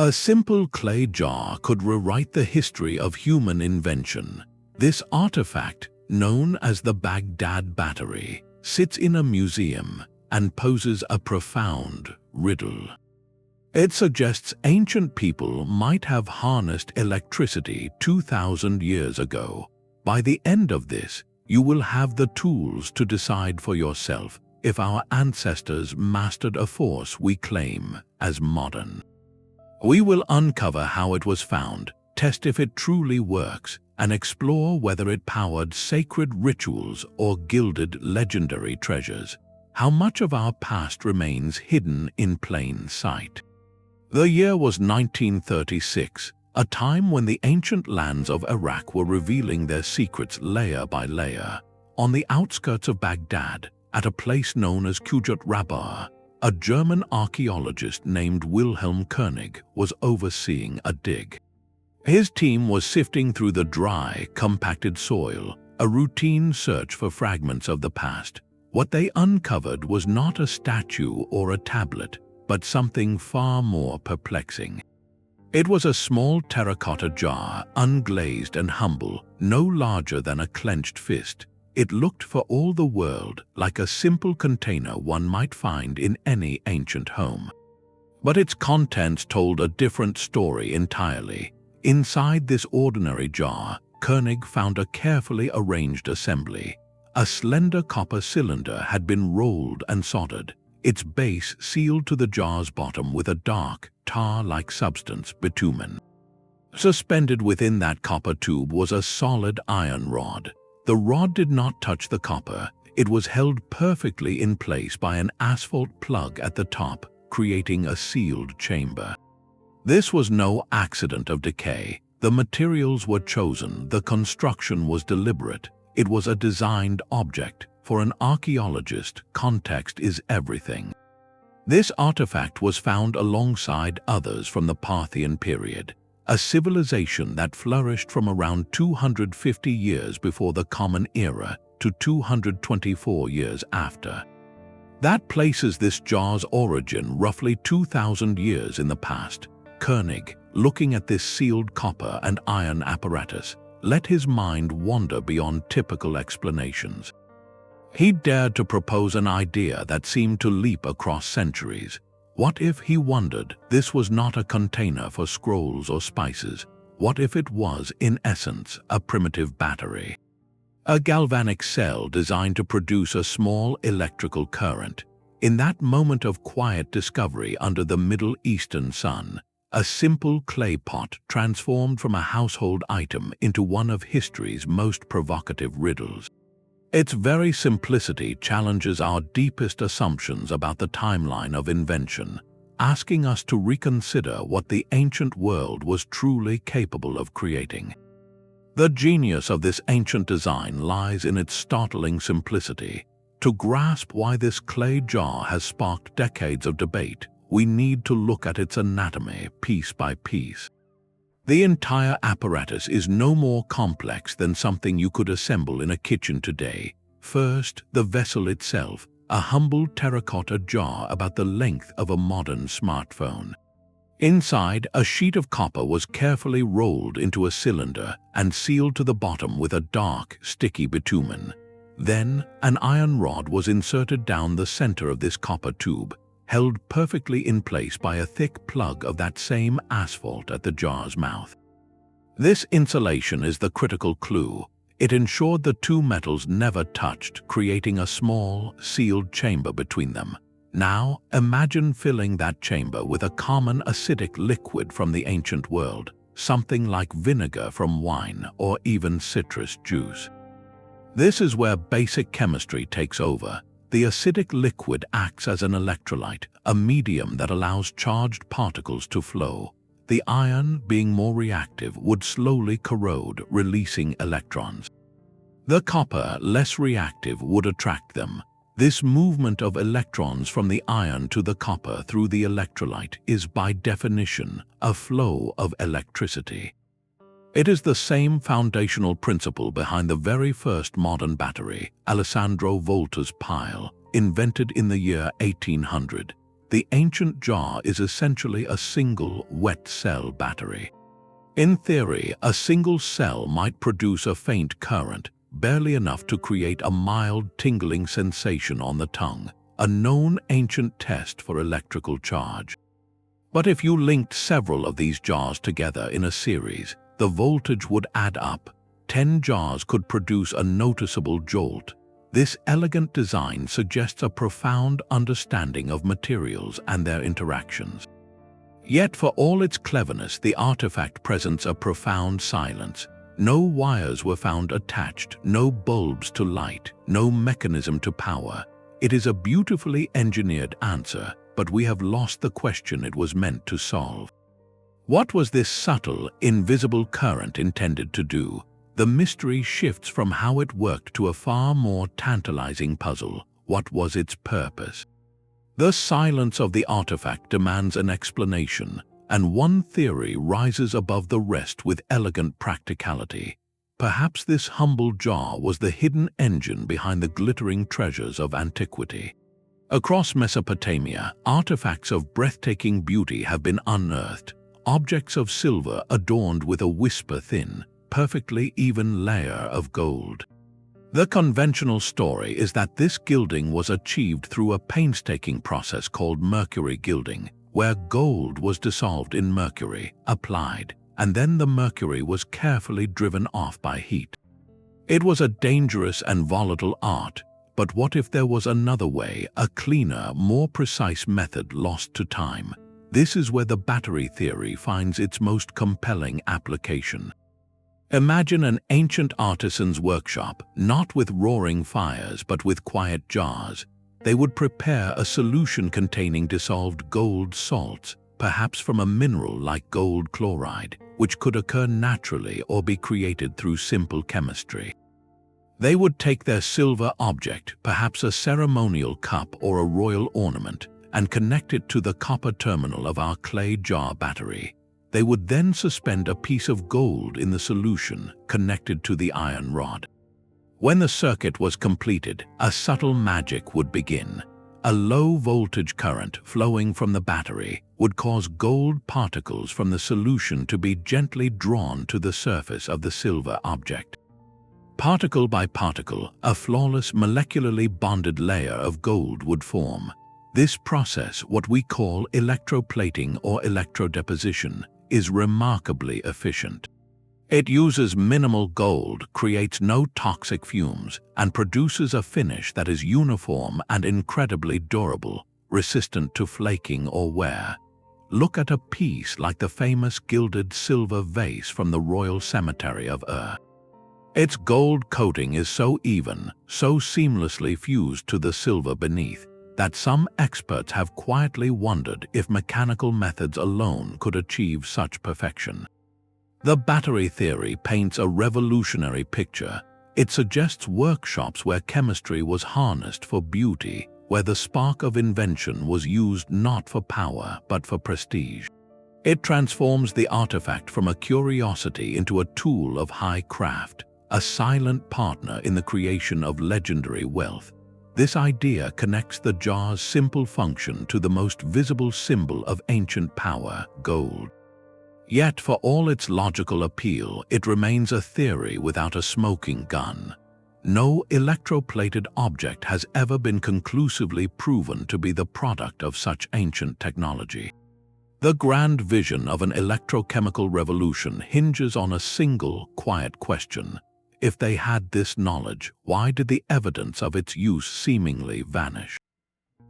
A simple clay jar could rewrite the history of human invention. This artifact, known as the Baghdad Battery, sits in a museum and poses a profound riddle. It suggests ancient people might have harnessed electricity 2,000 years ago. By the end of this, you will have the tools to decide for yourself if our ancestors mastered a force we claim as modern. We will uncover how it was found, test if it truly works, and explore whether it powered sacred rituals or gilded legendary treasures. How much of our past remains hidden in plain sight? The year was 1936, a time when the ancient lands of Iraq were revealing their secrets layer by layer. On the outskirts of Baghdad, at a place known as Kujut Rabar, a German archaeologist named Wilhelm Koenig was overseeing a dig. His team was sifting through the dry, compacted soil, a routine search for fragments of the past. What they uncovered was not a statue or a tablet, but something far more perplexing. It was a small terracotta jar, unglazed and humble, no larger than a clenched fist. It looked for all the world like a simple container one might find in any ancient home. But its contents told a different story entirely. Inside this ordinary jar, Koenig found a carefully arranged assembly. A slender copper cylinder had been rolled and soldered, its base sealed to the jar's bottom with a dark, tar-like substance, bitumen. Suspended within that copper tube was a solid iron rod. The rod did not touch the copper. It was held perfectly in place by an asphalt plug at the top, creating a sealed chamber. This was no accident of decay. The materials were chosen, the construction was deliberate. It was a designed object. For an archaeologist, context is everything. This artifact was found alongside others from the Parthian period, a civilization that flourished from around 250 years before the Common Era to 224 years after. That places this jar's origin roughly 2,000 years in the past. Koenig, looking at this sealed copper and iron apparatus, let his mind wander beyond typical explanations. He dared to propose an idea that seemed to leap across centuries. What if, he wondered, this was not a container for scrolls or spices? What if it was, in essence, a primitive battery? A galvanic cell designed to produce a small electrical current. In that moment of quiet discovery under the Middle Eastern sun, a simple clay pot transformed from a household item into one of history's most provocative riddles. Its very simplicity challenges our deepest assumptions about the timeline of invention, asking us to reconsider what the ancient world was truly capable of creating. The genius of this ancient design lies in its startling simplicity. To grasp why this clay jar has sparked decades of debate, we need to look at its anatomy piece by piece. The entire apparatus is no more complex than something you could assemble in a kitchen today. First, the vessel itself, a humble terracotta jar about the length of a modern smartphone. Inside, a sheet of copper was carefully rolled into a cylinder and sealed to the bottom with a dark, sticky bitumen. Then, an iron rod was inserted down the center of this copper tube, held perfectly in place by a thick plug of that same asphalt at the jar's mouth. This insulation is the critical clue. It ensured the two metals never touched, creating a small, sealed chamber between them. Now, imagine filling that chamber with a common acidic liquid from the ancient world, something like vinegar from wine or even citrus juice. This is where basic chemistry takes over. The acidic liquid acts as an electrolyte, a medium that allows charged particles to flow. The iron, being more reactive, would slowly corrode, releasing electrons. The copper, less reactive, would attract them. This movement of electrons from the iron to the copper through the electrolyte is, by definition, a flow of electricity. It is the same foundational principle behind the very first modern battery, Alessandro Volta's pile, invented in the year 1800. the ancient jar is essentially a single wet cell battery. In theory, a single cell might produce a faint current, barely enough to create a mild tingling sensation on the tongue, a known ancient test for electrical charge. But if you linked several of these jars together in a series, the voltage would add up. 10 jars could produce a noticeable jolt. This elegant design suggests a profound understanding of materials and their interactions. Yet for all its cleverness, the artifact presents a profound silence. No wires were found attached, no bulbs to light, no mechanism to power. It is a beautifully engineered answer, but we have lost the question it was meant to solve. What was this subtle, invisible current intended to do? The mystery shifts from how it worked to a far more tantalizing puzzle. What was its purpose? The silence of the artifact demands an explanation, and one theory rises above the rest with elegant practicality. Perhaps this humble jar was the hidden engine behind the glittering treasures of antiquity. Across Mesopotamia, artifacts of breathtaking beauty have been unearthed, objects of silver adorned with a whisper-thin, perfectly even layer of gold. The conventional story is that this gilding was achieved through a painstaking process called mercury gilding, where gold was dissolved in mercury, applied, and then the mercury was carefully driven off by heat. It was a dangerous and volatile art, but what if there was another way, a cleaner, more precise method lost to time? This is where the battery theory finds its most compelling application. Imagine an ancient artisan's workshop, not with roaring fires but with quiet jars. They would prepare a solution containing dissolved gold salts, perhaps from a mineral like gold chloride, which could occur naturally or be created through simple chemistry. They would take their silver object, perhaps a ceremonial cup or a royal ornament, and connect it to the copper terminal of our clay jar battery. They would then suspend a piece of gold in the solution connected to the iron rod. When the circuit was completed, a subtle magic would begin. A low-voltage current flowing from the battery would cause gold particles from the solution to be gently drawn to the surface of the silver object. Particle by particle, a flawless molecularly bonded layer of gold would form. This process, what we call electroplating or electrodeposition, is remarkably efficient. It uses minimal gold, creates no toxic fumes, and produces a finish that is uniform and incredibly durable, resistant to flaking or wear. Look at a piece like the famous gilded silver vase from the Royal Cemetery of Ur. Its gold coating is so even, so seamlessly fused to the silver beneath, that some experts have quietly wondered if mechanical methods alone could achieve such perfection. The battery theory paints a revolutionary picture. It suggests workshops where chemistry was harnessed for beauty, where the spark of invention was used not for power but for prestige. It transforms the artifact from a curiosity into a tool of high craft, a silent partner in the creation of legendary wealth. This idea connects the jar's simple function to the most visible symbol of ancient power, gold. Yet, for all its logical appeal, it remains a theory without a smoking gun. No electroplated object has ever been conclusively proven to be the product of such ancient technology. The grand vision of an electrochemical revolution hinges on a single, quiet question. If they had this knowledge, why did the evidence of its use seemingly vanish?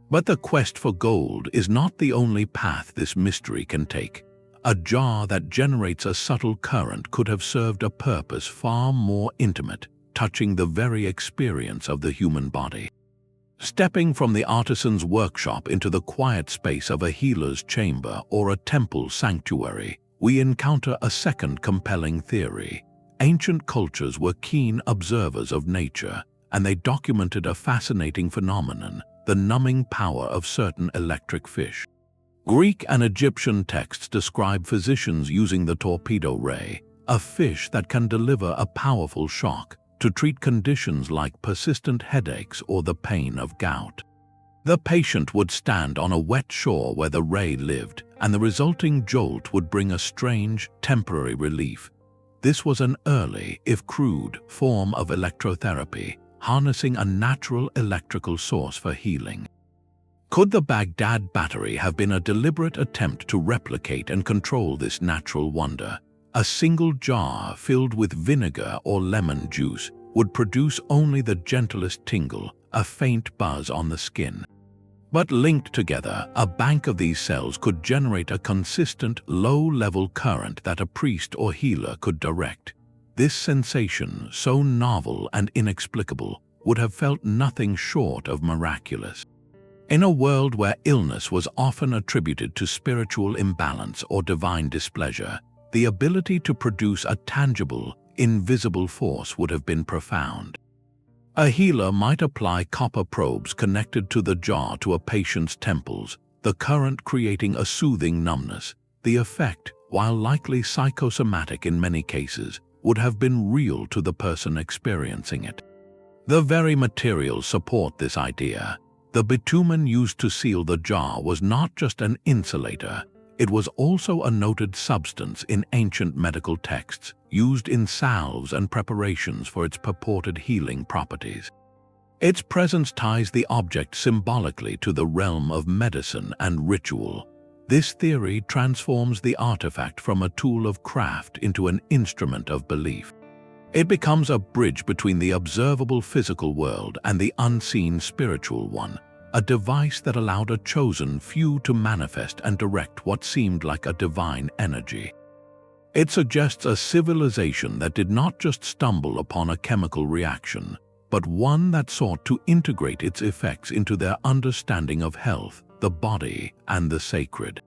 But the quest for gold is not the only path this mystery can take. A jar that generates a subtle current could have served a purpose far more intimate, touching the very experience of the human body. Stepping from the artisan's workshop into the quiet space of a healer's chamber or a temple sanctuary, we encounter a second compelling theory. Ancient cultures were keen observers of nature, and they documented a fascinating phenomenon, the numbing power of certain electric fish. Greek and Egyptian texts describe physicians using the torpedo ray, a fish that can deliver a powerful shock, to treat conditions like persistent headaches or the pain of gout. The patient would stand on a wet shore where the ray lived, and the resulting jolt would bring a strange, temporary relief. This was an early, if crude, form of electrotherapy, harnessing a natural electrical source for healing. Could the Baghdad battery have been a deliberate attempt to replicate and control this natural wonder? A single jar filled with vinegar or lemon juice would produce only the gentlest tingle, a faint buzz on the skin. But linked together, a bank of these cells could generate a consistent, low-level current that a priest or healer could direct. This sensation, so novel and inexplicable, would have felt nothing short of miraculous. In a world where illness was often attributed to spiritual imbalance or divine displeasure, the ability to produce a tangible, invisible force would have been profound. A healer might apply copper probes connected to the jar to a patient's temples, the current creating a soothing numbness. The effect, while likely psychosomatic in many cases, would have been real to the person experiencing it. The very materials support this idea. The bitumen used to seal the jar was not just an insulator, it was also a noted substance in ancient medical texts, used in salves and preparations for its purported healing properties. Its presence ties the object symbolically to the realm of medicine and ritual. This theory transforms the artifact from a tool of craft into an instrument of belief. It becomes a bridge between the observable physical world and the unseen spiritual one, a device that allowed a chosen few to manifest and direct what seemed like a divine energy. It suggests a civilization that did not just stumble upon a chemical reaction, but one that sought to integrate its effects into their understanding of health, the body, and the sacred.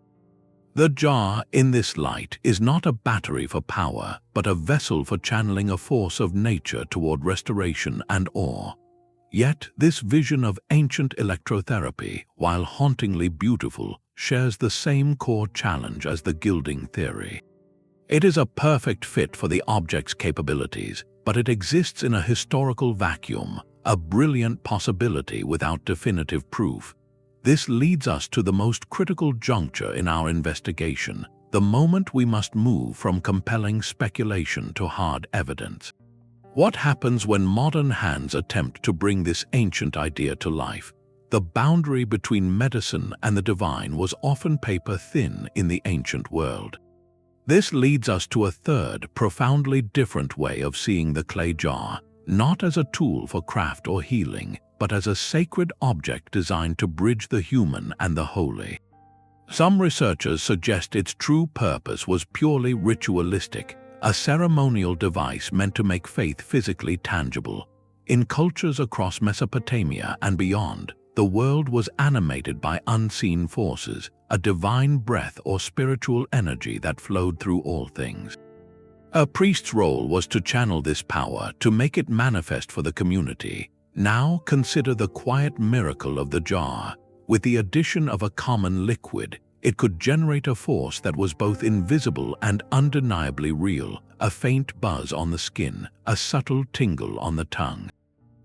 The jar, in this light, is not a battery for power, but a vessel for channeling a force of nature toward restoration and awe. Yet, this vision of ancient electrotherapy, while hauntingly beautiful, shares the same core challenge as the gilding theory. It is a perfect fit for the object's capabilities, but it exists in a historical vacuum, a brilliant possibility without definitive proof. This leads us to the most critical juncture in our investigation, the moment we must move from compelling speculation to hard evidence. What happens when modern hands attempt to bring this ancient idea to life? The boundary between medicine and the divine was often paper-thin in the ancient world. This leads us to a third, profoundly different way of seeing the clay jar, not as a tool for craft or healing, but as a sacred object designed to bridge the human and the holy. Some researchers suggest its true purpose was purely ritualistic, a ceremonial device meant to make faith physically tangible. In cultures across Mesopotamia and beyond, the world was animated by unseen forces, a divine breath or spiritual energy that flowed through all things. A priest's role was to channel this power, to make it manifest for the community. Now consider the quiet miracle of the jar. With the addition of a common liquid, it could generate a force that was both invisible and undeniably real, a faint buzz on the skin, a subtle tingle on the tongue.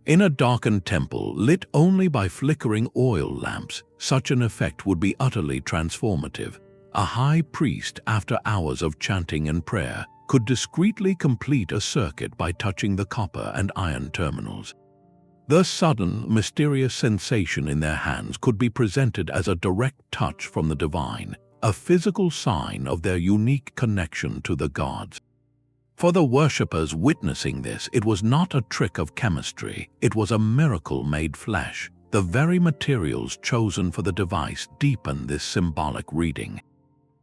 In a darkened temple, lit only by flickering oil lamps, such an effect would be utterly transformative. A high priest, after hours of chanting and prayer, could discreetly complete a circuit by touching the copper and iron terminals. The sudden, mysterious sensation in their hands could be presented as a direct touch from the divine, a physical sign of their unique connection to the gods. For the worshippers witnessing this, it was not a trick of chemistry, it was a miracle made flesh. The very materials chosen for the device deepened this symbolic reading.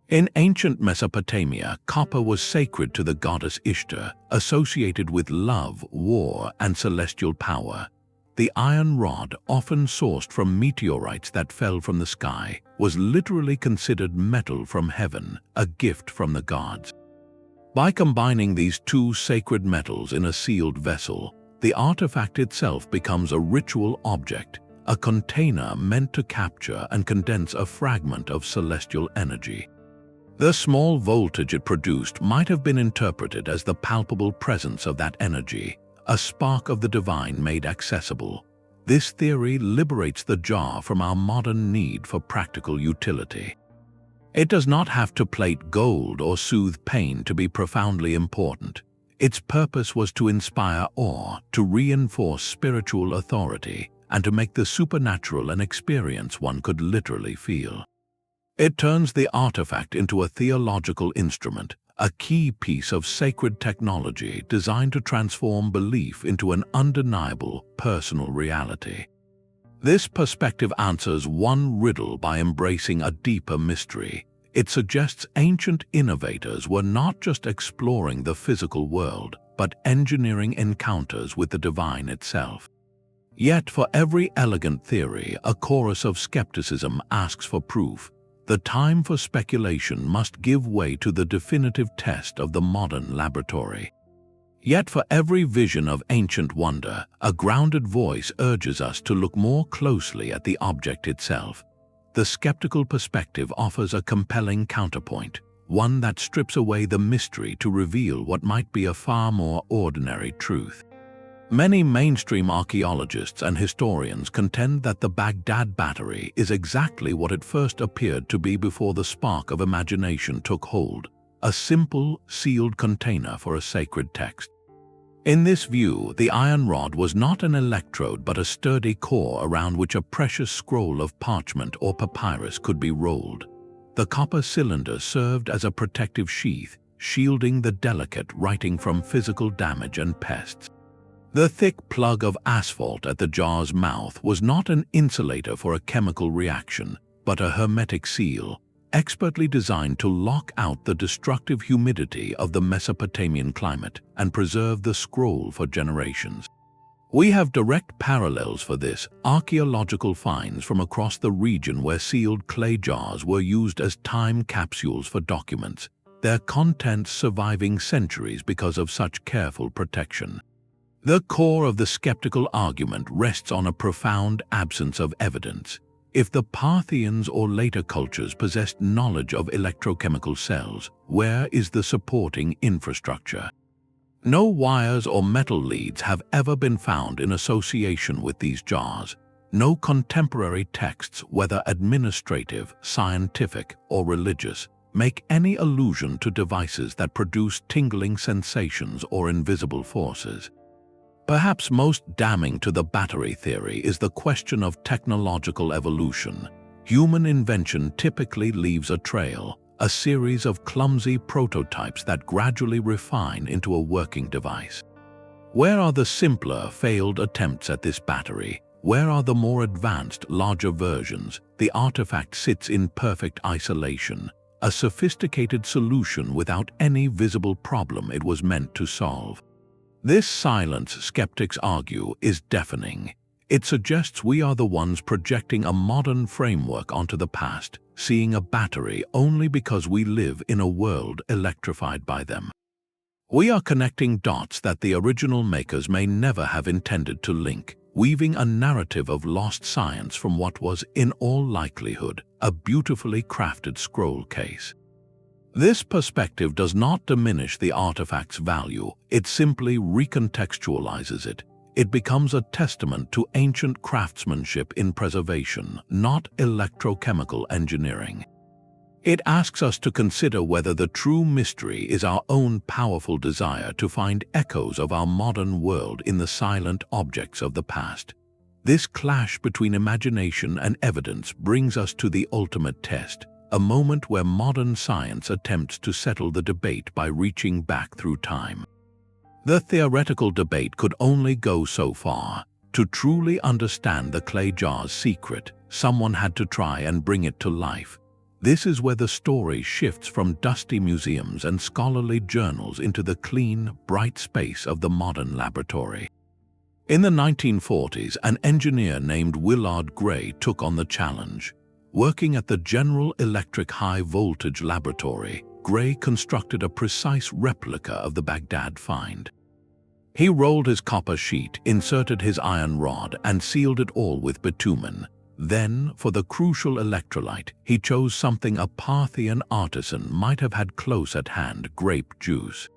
In ancient Mesopotamia, copper was sacred to the goddess Ishtar, associated with love, war, and celestial power. The iron rod, often sourced from meteorites that fell from the sky, was literally considered metal from heaven, a gift from the gods. By combining these two sacred metals in a sealed vessel, the artifact itself becomes a ritual object, a container meant to capture and condense a fragment of celestial energy. The small voltage it produced might have been interpreted as the palpable presence of that energy, a spark of the divine made accessible. This theory liberates the jar from our modern need for practical utility. It does not have to plate gold or soothe pain to be profoundly important. Its purpose was to inspire awe, to reinforce spiritual authority, and to make the supernatural an experience one could literally feel. It turns the artifact into a theological instrument, a key piece of sacred technology designed to transform belief into an undeniable personal reality. This perspective answers one riddle by embracing a deeper mystery. It suggests ancient innovators were not just exploring the physical world, but engineering encounters with the divine itself. Yet for every elegant theory, a chorus of skepticism asks for proof. The time for speculation must give way to the definitive test of the modern laboratory. Yet for every vision of ancient wonder, a grounded voice urges us to look more closely at the object itself. The skeptical perspective offers a compelling counterpoint, one that strips away the mystery to reveal what might be a far more ordinary truth. Many mainstream archaeologists and historians contend that the Baghdad battery is exactly what it first appeared to be before the spark of imagination took hold, a simple, sealed container for a sacred text. In this view, the iron rod was not an electrode but a sturdy core around which a precious scroll of parchment or papyrus could be rolled. The copper cylinder served as a protective sheath, shielding the delicate writing from physical damage and pests. The thick plug of asphalt at the jar's mouth was not an insulator for a chemical reaction, but a hermetic seal, expertly designed to lock out the destructive humidity of the Mesopotamian climate and preserve the scroll for generations. We have direct parallels for this: archaeological finds from across the region where sealed clay jars were used as time capsules for documents, their contents surviving centuries because of such careful protection. The core of the skeptical argument rests on a profound absence of evidence. If the Parthians or later cultures possessed knowledge of electrochemical cells, where is the supporting infrastructure? No wires or metal leads have ever been found in association with these jars. No contemporary texts, whether administrative, scientific, or religious, make any allusion to devices that produce tingling sensations or invisible forces. Perhaps most damning to the battery theory is the question of technological evolution. Human invention typically leaves a trail, a series of clumsy prototypes that gradually refine into a working device. Where are the simpler, failed attempts at this battery? Where are the more advanced, larger versions? The artifact sits in perfect isolation, a sophisticated solution without any visible problem it was meant to solve. This silence, skeptics argue, is deafening. It suggests we are the ones projecting a modern framework onto the past, seeing a battery only because we live in a world electrified by them. We are connecting dots that the original makers may never have intended to link, weaving a narrative of lost science from what was, in all likelihood, a beautifully crafted scroll case. This perspective does not diminish the artifact's value, it simply recontextualizes it. It becomes a testament to ancient craftsmanship in preservation, not electrochemical engineering. It asks us to consider whether the true mystery is our own powerful desire to find echoes of our modern world in the silent objects of the past. This clash between imagination and evidence brings us to the ultimate test, a moment where modern science attempts to settle the debate by reaching back through time. The theoretical debate could only go so far. To truly understand the clay jar's secret, someone had to try and bring it to life. This is where the story shifts from dusty museums and scholarly journals into the clean, bright space of the modern laboratory. In the 1940s, an engineer named Willard Gray took on the challenge. Working at the General Electric High Voltage Laboratory, Gray constructed a precise replica of the Baghdad find. He rolled his copper sheet, inserted his iron rod, and sealed it all with bitumen. Then, for the crucial electrolyte, he chose something a Parthian artisan might have had close at hand: grape juice.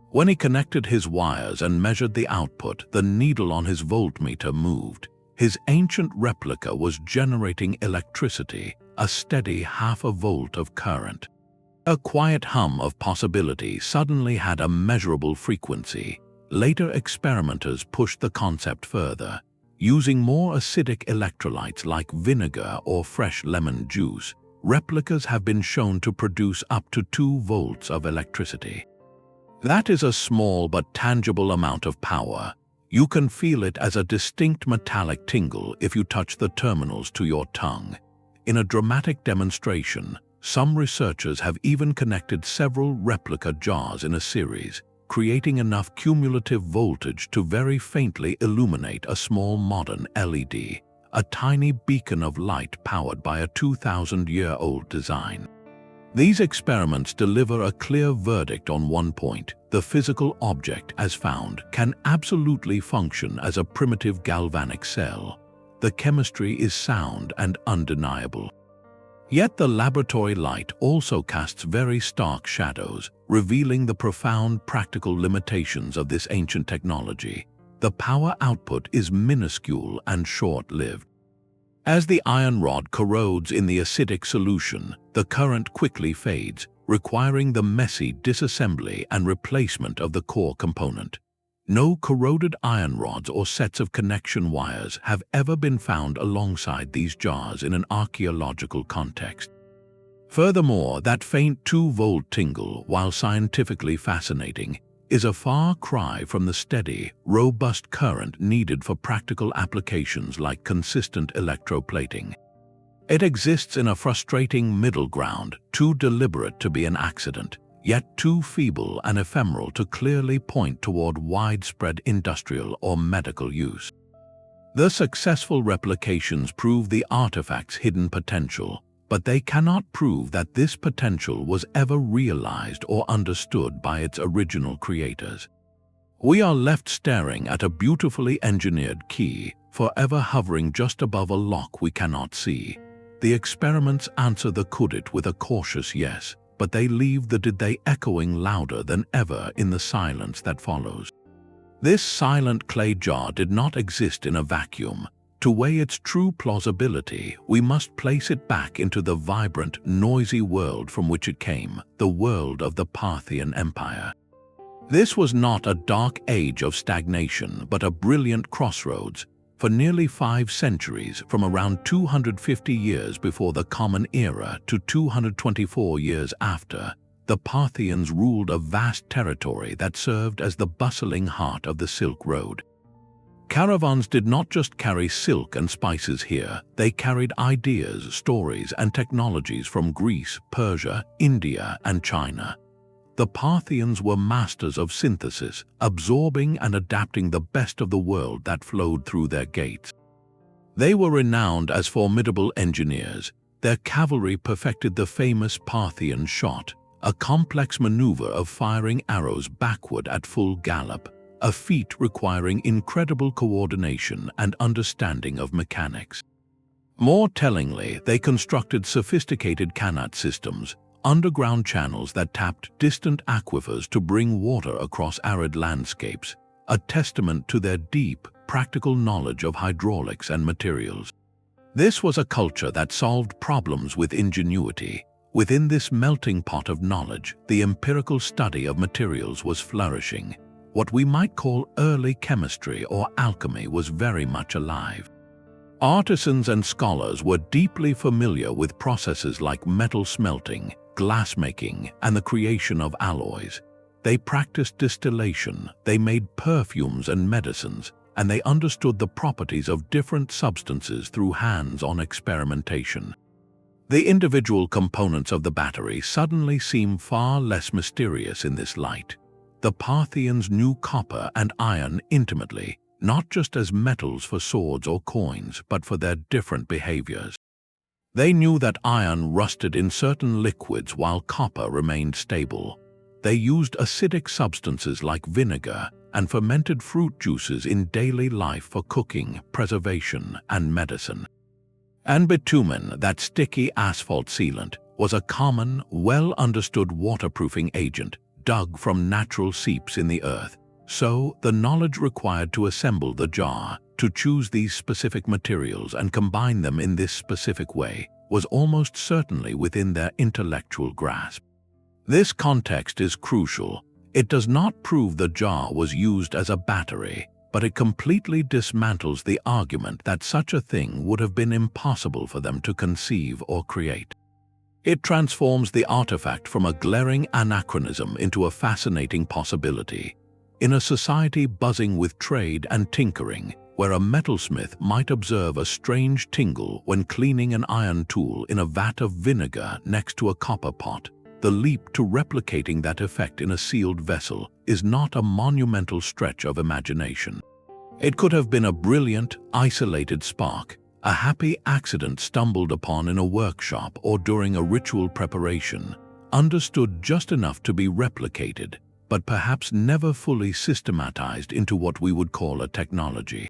When he connected his wires and measured the output, the needle on his voltmeter moved. His ancient replica was generating electricity, a steady half a volt of current. A quiet hum of possibility suddenly had a measurable frequency. Later experimenters pushed the concept further. Using more acidic electrolytes like vinegar or fresh lemon juice, replicas have been shown to produce up to 2 volts of electricity. That is a small but tangible amount of power. You can feel it as a distinct metallic tingle if you touch the terminals to your tongue. In a dramatic demonstration, some researchers have even connected several replica jars in a series, creating enough cumulative voltage to very faintly illuminate a small modern LED, a tiny beacon of light powered by a 2,000-year-old design. These experiments deliver a clear verdict on one point: the physical object, as found, can absolutely function as a primitive galvanic cell. The chemistry is sound and undeniable. Yet the laboratory light also casts very stark shadows, revealing the profound practical limitations of this ancient technology. The power output is minuscule and short-lived. As the iron rod corrodes in the acidic solution, the current quickly fades, requiring the messy disassembly and replacement of the core component. No corroded iron rods or sets of connection wires have ever been found alongside these jars in an archaeological context. Furthermore, that faint 2-volt tingle, while scientifically fascinating, is a far cry from the steady, robust current needed for practical applications like consistent electroplating. It exists in a frustrating middle ground, too deliberate to be an accident, yet too feeble and ephemeral to clearly point toward widespread industrial or medical use. The successful replications prove the artifact's hidden potential, but they cannot prove that this potential was ever realized or understood by its original creators. We are left staring at a beautifully engineered key, forever hovering just above a lock we cannot see. The experiments answer the could it with a cautious yes, but they leave the did they echoing louder than ever in the silence that follows. This silent clay jar did not exist in a vacuum. To weigh its true plausibility, we must place it back into the vibrant, noisy world from which it came, the world of the Parthian Empire. This was not a dark age of stagnation, but a brilliant crossroads. For nearly 5 centuries, from around 250 years before the Common Era to 224 years after, the Parthians ruled a vast territory that served as the bustling heart of the Silk Road. Caravans did not just carry silk and spices here, they carried ideas, stories, and technologies from Greece, Persia, India, and China. The Parthians were masters of synthesis, absorbing and adapting the best of the world that flowed through their gates. They were renowned as formidable engineers. Their cavalry perfected the famous Parthian shot, a complex maneuver of firing arrows backward at full gallop, a feat requiring incredible coordination and understanding of mechanics. More tellingly, they constructed sophisticated canal systems, underground channels that tapped distant aquifers to bring water across arid landscapes, a testament to their deep, practical knowledge of hydraulics and materials. This was a culture that solved problems with ingenuity. Within this melting pot of knowledge, the empirical study of materials was flourishing. What we might call early chemistry or alchemy was very much alive. Artisans and scholars were deeply familiar with processes like metal smelting, glassmaking, and the creation of alloys. They practiced distillation, they made perfumes and medicines, and they understood the properties of different substances through hands-on experimentation. The individual components of the battery suddenly seem far less mysterious in this light. The Parthians knew copper and iron intimately, not just as metals for swords or coins, but for their different behaviors. They knew that iron rusted in certain liquids while copper remained stable. They used acidic substances like vinegar and fermented fruit juices in daily life for cooking, preservation, and medicine. And bitumen, that sticky asphalt sealant, was a common, well-understood waterproofing agent, dug from natural seeps in the earth. So, the knowledge required to assemble the jar, to choose these specific materials and combine them in this specific way, was almost certainly within their intellectual grasp. This context is crucial. It does not prove the jar was used as a battery, but it completely dismantles the argument that such a thing would have been impossible for them to conceive or create. It transforms the artifact from a glaring anachronism into a fascinating possibility. In a society buzzing with trade and tinkering, where a metalsmith might observe a strange tingle when cleaning an iron tool in a vat of vinegar next to a copper pot, the leap to replicating that effect in a sealed vessel is not a monumental stretch of imagination. It could have been a brilliant, isolated spark, a happy accident stumbled upon in a workshop or during a ritual preparation, understood just enough to be replicated, but perhaps never fully systematized into what we would call a technology.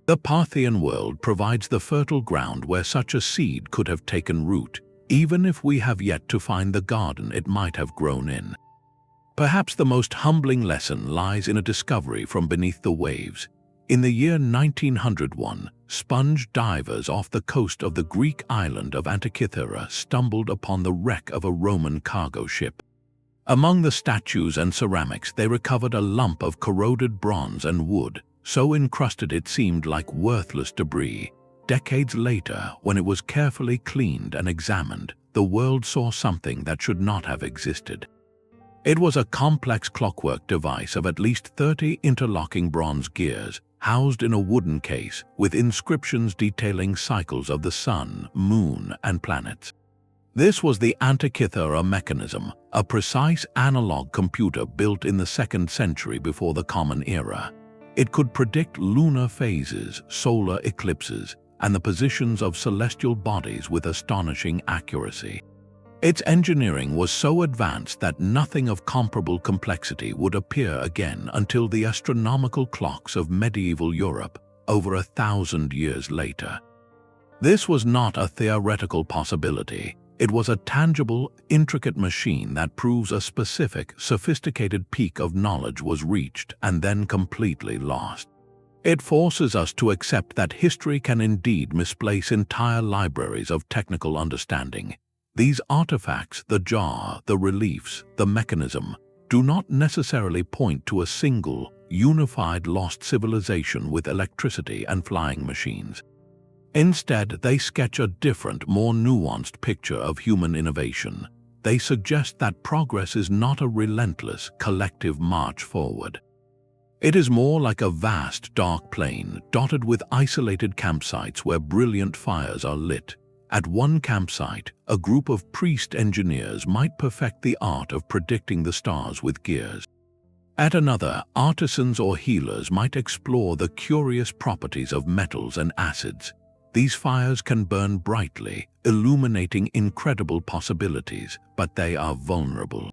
The Parthian world provides the fertile ground where such a seed could have taken root, even if we have yet to find the garden it might have grown in. Perhaps the most humbling lesson lies in a discovery from beneath the waves. In the year 1901, sponge divers off the coast of the Greek island of Antikythera stumbled upon the wreck of a Roman cargo ship. Among the statues and ceramics, they recovered a lump of corroded bronze and wood, so encrusted it seemed like worthless debris. Decades later, when it was carefully cleaned and examined, the world saw something that should not have existed. It was a complex clockwork device of at least 30 interlocking bronze gears, housed in a wooden case with inscriptions detailing cycles of the sun, moon, and planets. This was the Antikythera Mechanism, a precise analog computer built in the 2nd century before the Common Era. It could predict lunar phases, solar eclipses, and the positions of celestial bodies with astonishing accuracy. Its engineering was so advanced that nothing of comparable complexity would appear again until the astronomical clocks of medieval Europe, over 1,000 years later. This was not a theoretical possibility. It was a tangible, intricate machine that proves a specific, sophisticated peak of knowledge was reached and then completely lost. It forces us to accept that history can indeed misplace entire libraries of technical understanding. These artifacts, the jar, the reliefs, the mechanism, do not necessarily point to a single, unified lost civilization with electricity and flying machines. Instead, they sketch a different, more nuanced picture of human innovation. They suggest that progress is not a relentless, collective march forward. It is more like a vast, dark plain dotted with isolated campsites where brilliant fires are lit. At one campsite, a group of priest engineers might perfect the art of predicting the stars with gears. At another, artisans or healers might explore the curious properties of metals and acids. These fires can burn brightly, illuminating incredible possibilities, but they are vulnerable.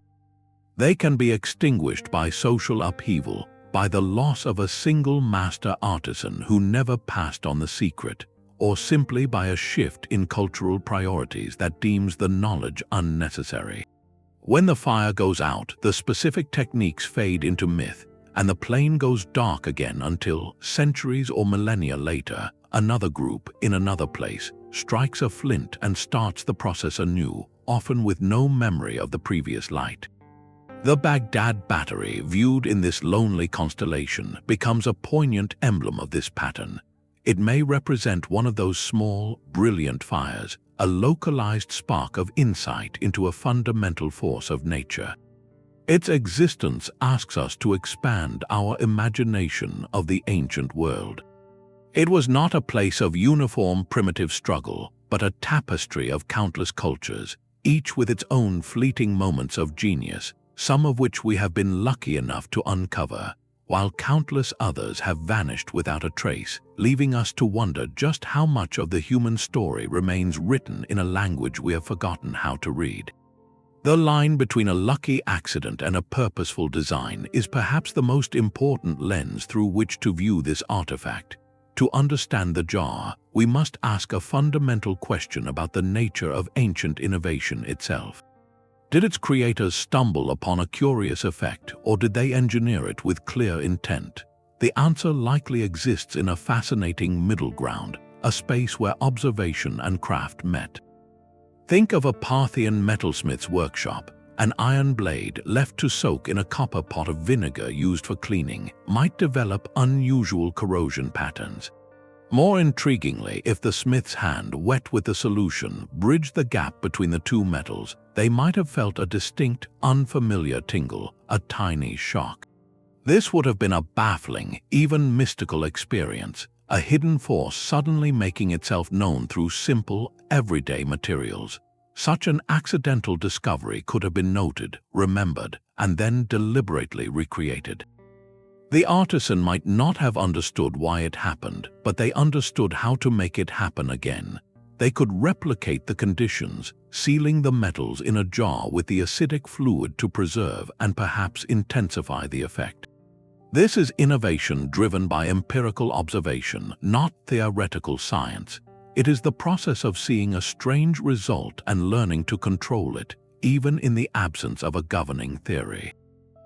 They can be extinguished by social upheaval, by the loss of a single master artisan who never passed on the secret, or simply by a shift in cultural priorities that deems the knowledge unnecessary. When the fire goes out, the specific techniques fade into myth, and the plain goes dark again until, centuries or millennia later, another group, in another place, strikes a flint and starts the process anew, often with no memory of the previous light. The Baghdad battery, viewed in this lonely constellation, becomes a poignant emblem of this pattern. It may represent one of those small, brilliant fires, a localized spark of insight into a fundamental force of nature. Its existence asks us to expand our imagination of the ancient world. It was not a place of uniform primitive struggle, but a tapestry of countless cultures, each with its own fleeting moments of genius, some of which we have been lucky enough to uncover, while countless others have vanished without a trace, leaving us to wonder just how much of the human story remains written in a language we have forgotten how to read. The line between a lucky accident and a purposeful design is perhaps the most important lens through which to view this artifact. To understand the jar, we must ask a fundamental question about the nature of ancient innovation itself. Did its creators stumble upon a curious effect, or did they engineer it with clear intent? The answer likely exists in a fascinating middle ground, a space where observation and craft met. Think of a Parthian metalsmith's workshop. An iron blade left to soak in a copper pot of vinegar used for cleaning might develop unusual corrosion patterns. More intriguingly, if the smith's hand, wet with the solution, bridged the gap between the two metals, they might have felt a distinct, unfamiliar tingle, a tiny shock. This would have been a baffling, even mystical experience, a hidden force suddenly making itself known through simple, everyday materials. Such an accidental discovery could have been noted, remembered, and then deliberately recreated. The artisan might not have understood why it happened, but they understood how to make it happen again. They could replicate the conditions, sealing the metals in a jar with the acidic fluid to preserve and perhaps intensify the effect. This is innovation driven by empirical observation, not theoretical science. It is the process of seeing a strange result and learning to control it, even in the absence of a governing theory.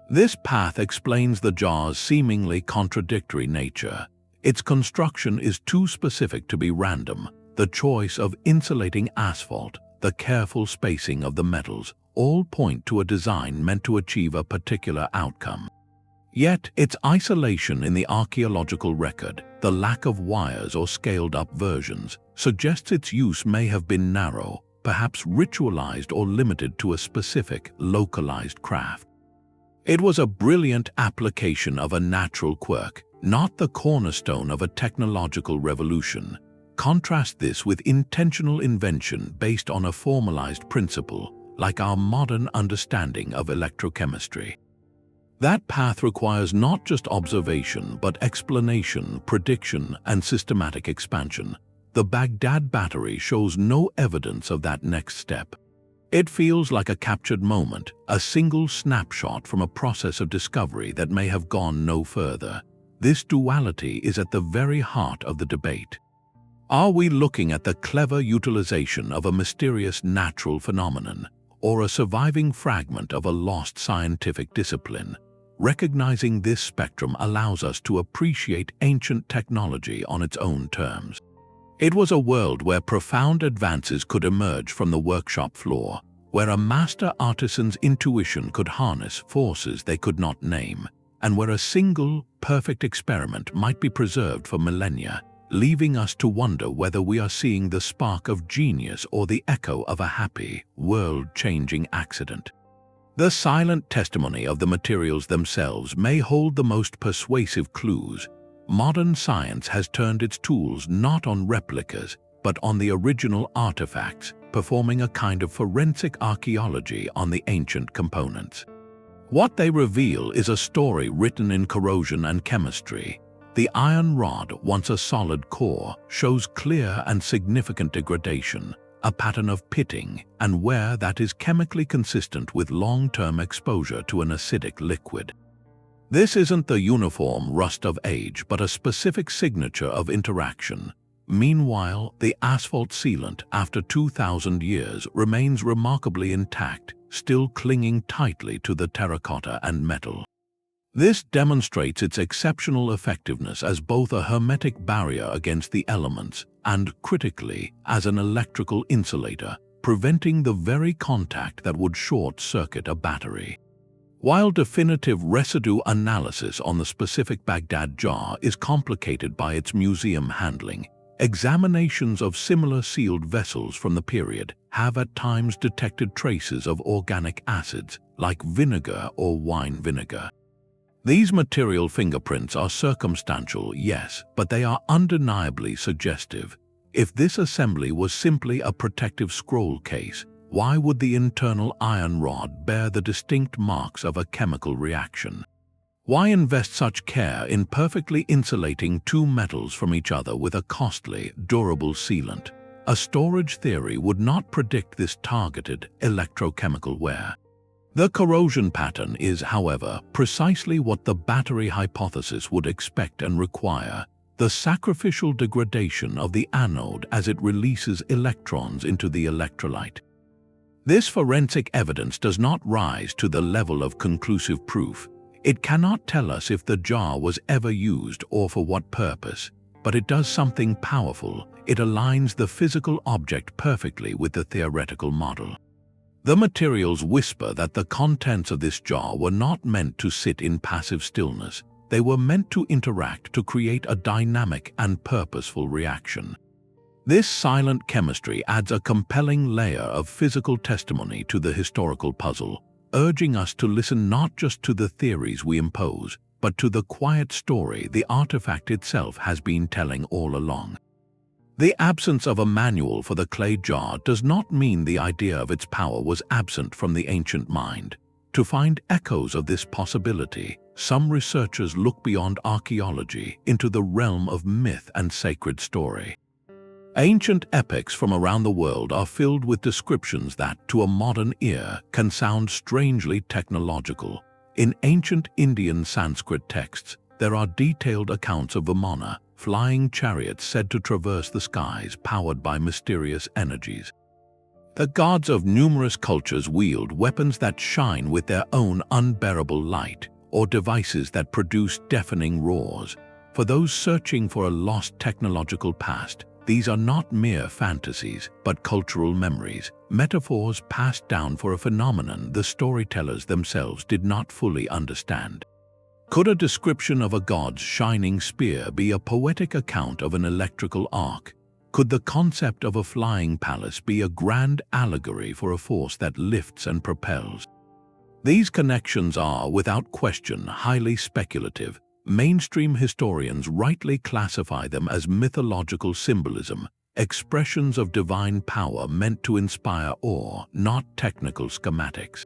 This path explains the jar's seemingly contradictory nature. Its construction is too specific to be random. The choice of insulating asphalt, the careful spacing of the metals, all point to a design meant to achieve a particular outcome. Yet, its isolation in the archaeological record, the lack of wires or scaled-up versions, suggests its use may have been narrow, perhaps ritualized or limited to a specific, localized craft. It was a brilliant application of a natural quirk, not the cornerstone of a technological revolution. Contrast this with intentional invention based on a formalized principle, like our modern understanding of electrochemistry. That path requires not just observation, but explanation, prediction, and systematic expansion. The Baghdad battery shows no evidence of that next step. It feels like a captured moment, a single snapshot from a process of discovery that may have gone no further. This duality is at the very heart of the debate. Are we looking at the clever utilization of a mysterious natural phenomenon, or a surviving fragment of a lost scientific discipline? Recognizing this spectrum allows us to appreciate ancient technology on its own terms. It was a world where profound advances could emerge from the workshop floor, where a master artisan's intuition could harness forces they could not name, and where a single, perfect experiment might be preserved for millennia, leaving us to wonder whether we are seeing the spark of genius or the echo of a happy, world-changing accident. The silent testimony of the materials themselves may hold the most persuasive clues. Modern science has turned its tools not on replicas, but on the original artifacts, performing a kind of forensic archaeology on the ancient components. What they reveal is a story written in corrosion and chemistry. The iron rod, once a solid core, shows clear and significant degradation, a pattern of pitting and wear that is chemically consistent with long-term exposure to an acidic liquid. This isn't the uniform rust of age, but a specific signature of interaction. Meanwhile, the asphalt sealant, after 2,000 years, remains remarkably intact, still clinging tightly to the terracotta and metal. This demonstrates its exceptional effectiveness as both a hermetic barrier against the elements and, critically, as an electrical insulator, preventing the very contact that would short-circuit a battery. While definitive residue analysis on the specific Baghdad jar is complicated by its museum handling, examinations of similar sealed vessels from the period have at times detected traces of organic acids, like vinegar or wine vinegar. These material fingerprints are circumstantial, yes, but they are undeniably suggestive. If this assembly was simply a protective scroll case, why would the internal iron rod bear the distinct marks of a chemical reaction? Why invest such care in perfectly insulating two metals from each other with a costly, durable sealant? A storage theory would not predict this targeted electrochemical wear. The corrosion pattern is, however, precisely what the battery hypothesis would expect and require: the sacrificial degradation of the anode as it releases electrons into the electrolyte. This forensic evidence does not rise to the level of conclusive proof. It cannot tell us if the jar was ever used or for what purpose, but it does something powerful. It aligns the physical object perfectly with the theoretical model. The materials whisper that the contents of this jar were not meant to sit in passive stillness. They were meant to interact to create a dynamic and purposeful reaction. This silent chemistry adds a compelling layer of physical testimony to the historical puzzle, urging us to listen not just to the theories we impose, but to the quiet story the artifact itself has been telling all along. The absence of a manual for the clay jar does not mean the idea of its power was absent from the ancient mind. To find echoes of this possibility, some researchers look beyond archaeology into the realm of myth and sacred story. Ancient epics from around the world are filled with descriptions that, to a modern ear, can sound strangely technological. In ancient Indian Sanskrit texts, there are detailed accounts of Vimana, flying chariots said to traverse the skies powered by mysterious energies. The gods of numerous cultures wield weapons that shine with their own unbearable light, or devices that produce deafening roars. For those searching for a lost technological past, these are not mere fantasies, but cultural memories, metaphors passed down for a phenomenon the storytellers themselves did not fully understand. Could a description of a god's shining spear be a poetic account of an electrical arc? Could the concept of a flying palace be a grand allegory for a force that lifts and propels? These connections are, without question, highly speculative. Mainstream historians rightly classify them as mythological symbolism, expressions of divine power meant to inspire awe, not technical schematics.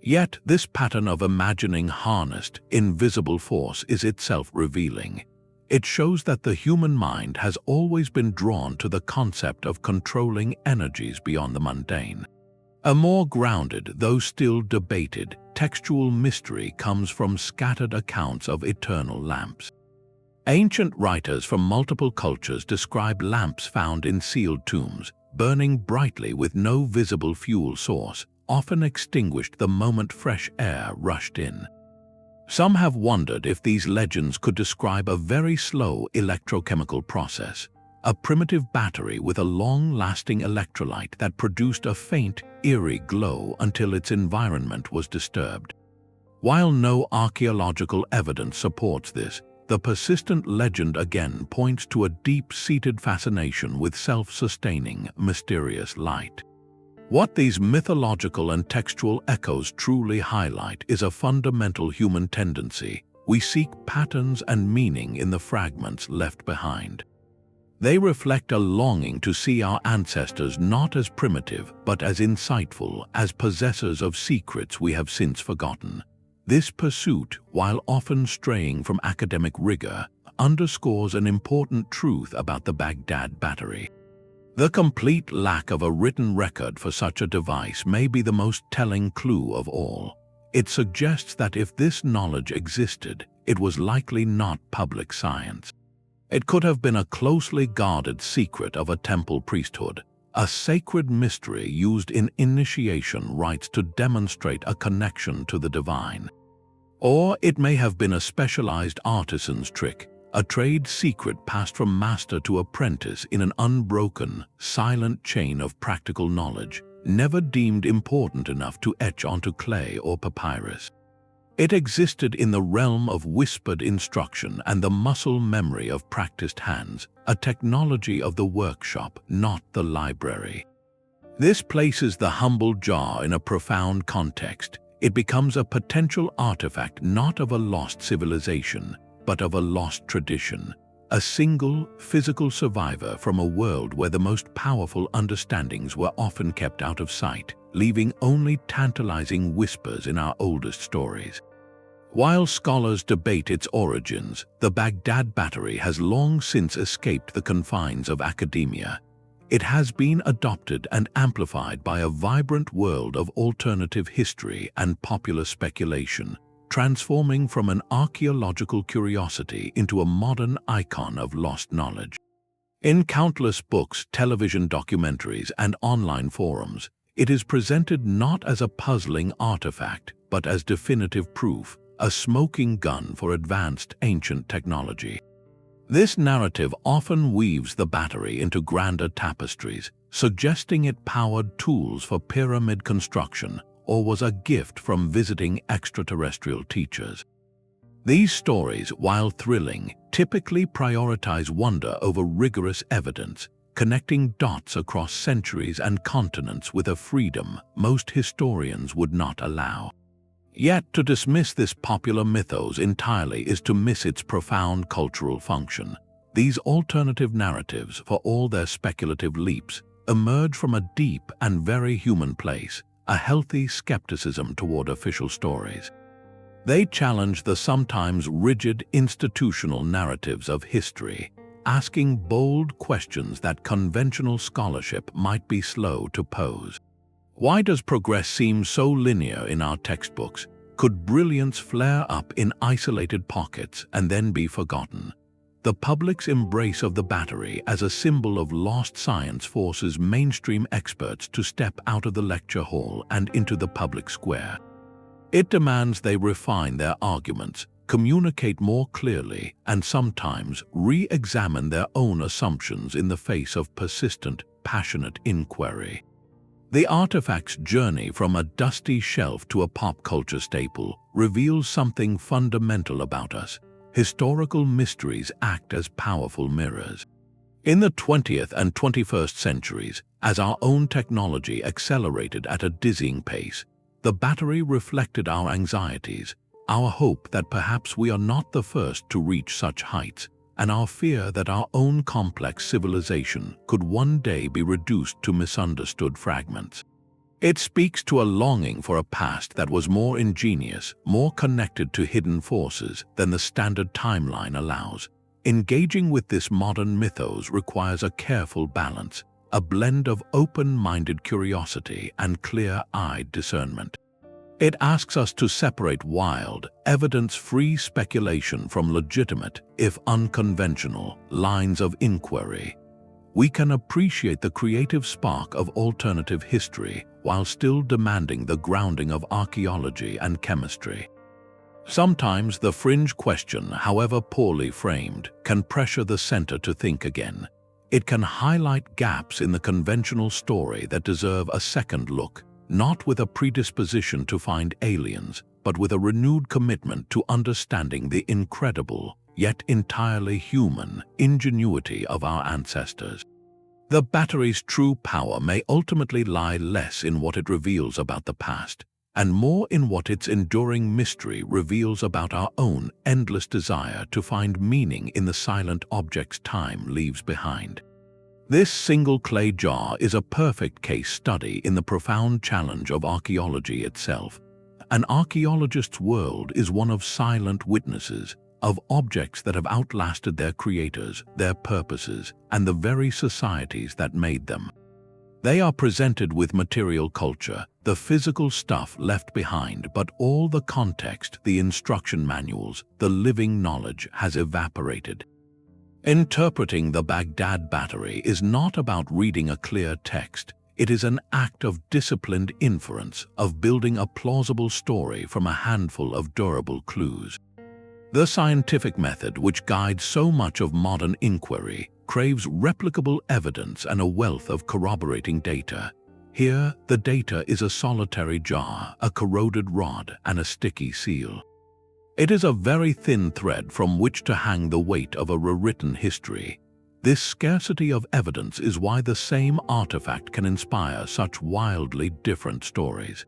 Yet, this pattern of imagining harnessed, invisible force is itself revealing. It shows that the human mind has always been drawn to the concept of controlling energies beyond the mundane. A more grounded, though still debated, textual mystery comes from scattered accounts of eternal lamps. Ancient writers from multiple cultures describe lamps found in sealed tombs, burning brightly with no visible fuel source, often extinguished the moment fresh air rushed in. Some have wondered if these legends could describe a very slow electrochemical process, a primitive battery with a long-lasting electrolyte that produced a faint, eerie glow until its environment was disturbed. While no archaeological evidence supports this, the persistent legend again points to a deep-seated fascination with self-sustaining, mysterious light. What these mythological and textual echoes truly highlight is a fundamental human tendency. We seek patterns and meaning in the fragments left behind. They reflect a longing to see our ancestors not as primitive, but as insightful, as possessors of secrets we have since forgotten. This pursuit, while often straying from academic rigor, underscores an important truth about the Baghdad battery. The complete lack of a written record for such a device may be the most telling clue of all. It suggests that if this knowledge existed, it was likely not public science. It could have been a closely guarded secret of a temple priesthood, a sacred mystery used in initiation rites to demonstrate a connection to the divine. Or it may have been a specialized artisan's trick, a trade secret passed from master to apprentice in an unbroken, silent chain of practical knowledge, never deemed important enough to etch onto clay or papyrus. It existed in the realm of whispered instruction and the muscle memory of practiced hands, a technology of the workshop, not the library. This places the humble jar in a profound context. It becomes a potential artifact not of a lost civilization, but of a lost tradition, a single, physical survivor from a world where the most powerful understandings were often kept out of sight, leaving only tantalizing whispers in our oldest stories. While scholars debate its origins, the Baghdad battery has long since escaped the confines of academia. It has been adopted and amplified by a vibrant world of alternative history and popular speculation, transforming from an archaeological curiosity into a modern icon of lost knowledge. In countless books, television documentaries, and online forums, it is presented not as a puzzling artifact, but as definitive proof, a smoking gun for advanced ancient technology. This narrative often weaves the battery into grander tapestries, suggesting it powered tools for pyramid construction or was a gift from visiting extraterrestrial teachers. These stories, while thrilling, typically prioritize wonder over rigorous evidence, connecting dots across centuries and continents with a freedom most historians would not allow. Yet, to dismiss this popular mythos entirely is to miss its profound cultural function. These alternative narratives, for all their speculative leaps, emerge from a deep and very human place, a healthy skepticism toward official stories. They challenge the sometimes rigid institutional narratives of history, asking bold questions that conventional scholarship might be slow to pose. Why does progress seem so linear in our textbooks? Could brilliance flare up in isolated pockets and then be forgotten? The public's embrace of the battery as a symbol of lost science forces mainstream experts to step out of the lecture hall and into the public square. It demands they refine their arguments, communicate more clearly, and sometimes re-examine their own assumptions in the face of persistent, passionate inquiry. The artifact's journey from a dusty shelf to a pop culture staple reveals something fundamental about us. Historical mysteries act as powerful mirrors. In the 20th and 21st centuries, as our own technology accelerated at a dizzying pace, the battery reflected our anxieties, our hope that perhaps we are not the first to reach such heights, and our fear that our own complex civilization could one day be reduced to misunderstood fragments. It speaks to a longing for a past that was more ingenious, more connected to hidden forces than the standard timeline allows. Engaging with this modern mythos requires a careful balance, a blend of open-minded curiosity and clear-eyed discernment. It asks us to separate wild, evidence-free speculation from legitimate, if unconventional, lines of inquiry. We can appreciate the creative spark of alternative history while still demanding the grounding of archaeology and chemistry. Sometimes the fringe question, however poorly framed, can pressure the center to think again. It can highlight gaps in the conventional story that deserve a second look, not with a predisposition to find aliens, but with a renewed commitment to understanding the incredible, yet entirely human, ingenuity of our ancestors. The battery's true power may ultimately lie less in what it reveals about the past, and more in what its enduring mystery reveals about our own endless desire to find meaning in the silent objects time leaves behind. This single clay jar is a perfect case study in the profound challenge of archaeology itself. An archaeologist's world is one of silent witnesses, of objects that have outlasted their creators, their purposes, and the very societies that made them. They are presented with material culture, the physical stuff left behind, but all the context, the instruction manuals, the living knowledge has evaporated. Interpreting the Baghdad battery is not about reading a clear text. It is an act of disciplined inference, of building a plausible story from a handful of durable clues. The scientific method, which guides so much of modern inquiry, craves replicable evidence and a wealth of corroborating data. Here, the data is a solitary jar, a corroded rod, and a sticky seal. It is a very thin thread from which to hang the weight of a rewritten history. This scarcity of evidence is why the same artifact can inspire such wildly different stories.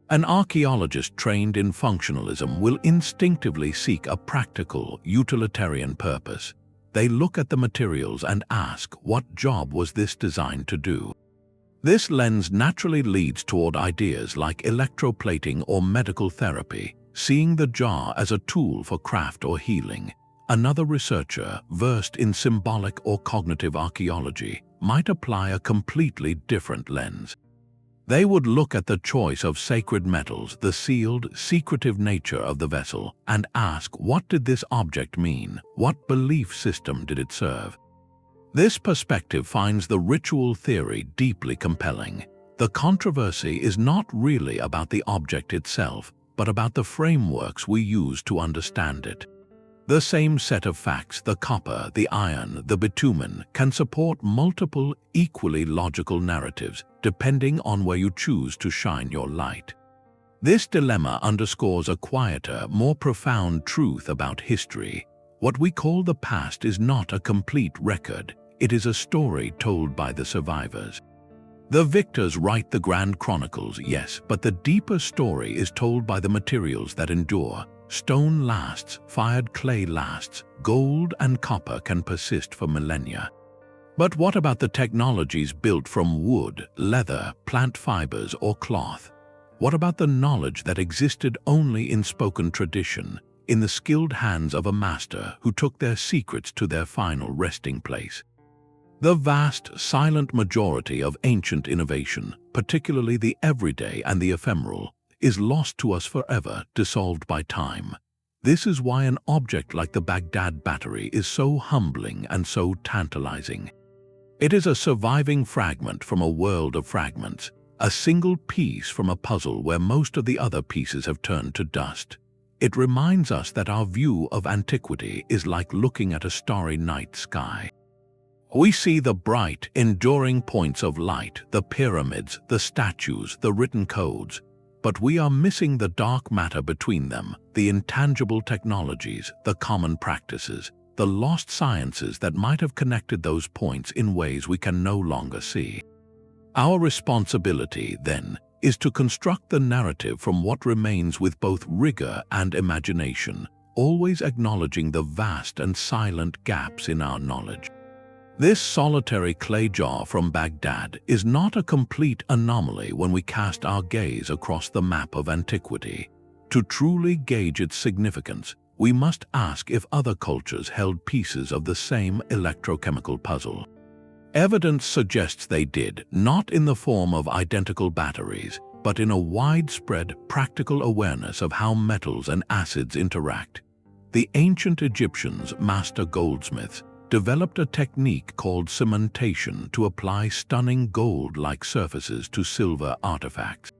An archaeologist trained in functionalism will instinctively seek a practical, utilitarian purpose. They look at the materials and ask, what job was this designed to do? This lens naturally leads toward ideas like electroplating or medical therapy, seeing the jar as a tool for craft or healing. Another researcher, versed in symbolic or cognitive archaeology, might apply a completely different lens. They would look at the choice of sacred metals, the sealed, secretive nature of the vessel, and ask, what did this object mean? What belief system did it serve? This perspective finds the ritual theory deeply compelling. The controversy is not really about the object itself, but about the frameworks we use to understand it. The same set of facts, the copper, the iron, the bitumen, can support multiple, equally logical narratives, depending on where you choose to shine your light. This dilemma underscores a quieter, more profound truth about history. What we call the past is not a complete record, it is a story told by the survivors. The victors write the grand chronicles, yes, but the deeper story is told by the materials that endure. Stone lasts, fired clay lasts, gold and copper can persist for millennia. But what about the technologies built from wood, leather, plant fibers, or cloth? What about the knowledge that existed only in spoken tradition, in the skilled hands of a master who took their secrets to their final resting place? The vast, silent majority of ancient innovation, particularly the everyday and the ephemeral, is lost to us forever, dissolved by time. This is why an object like the Baghdad battery is so humbling and so tantalizing. It is a surviving fragment from a world of fragments, a single piece from a puzzle where most of the other pieces have turned to dust. It reminds us that our view of antiquity is like looking at a starry night sky. We see the bright, enduring points of light, the pyramids, the statues, the written codes, but we are missing the dark matter between them, the intangible technologies, the common practices, the lost sciences that might have connected those points in ways we can no longer see. Our responsibility, then, is to construct the narrative from what remains with both rigor and imagination, always acknowledging the vast and silent gaps in our knowledge. This solitary clay jar from Baghdad is not a complete anomaly when we cast our gaze across the map of antiquity. To truly gauge its significance, we must ask if other cultures held pieces of the same electrochemical puzzle. Evidence suggests they did, not in the form of identical batteries, but in a widespread, practical awareness of how metals and acids interact. The ancient Egyptians, master goldsmiths, developed a technique called cementation to apply stunning gold-like surfaces to silver artifacts.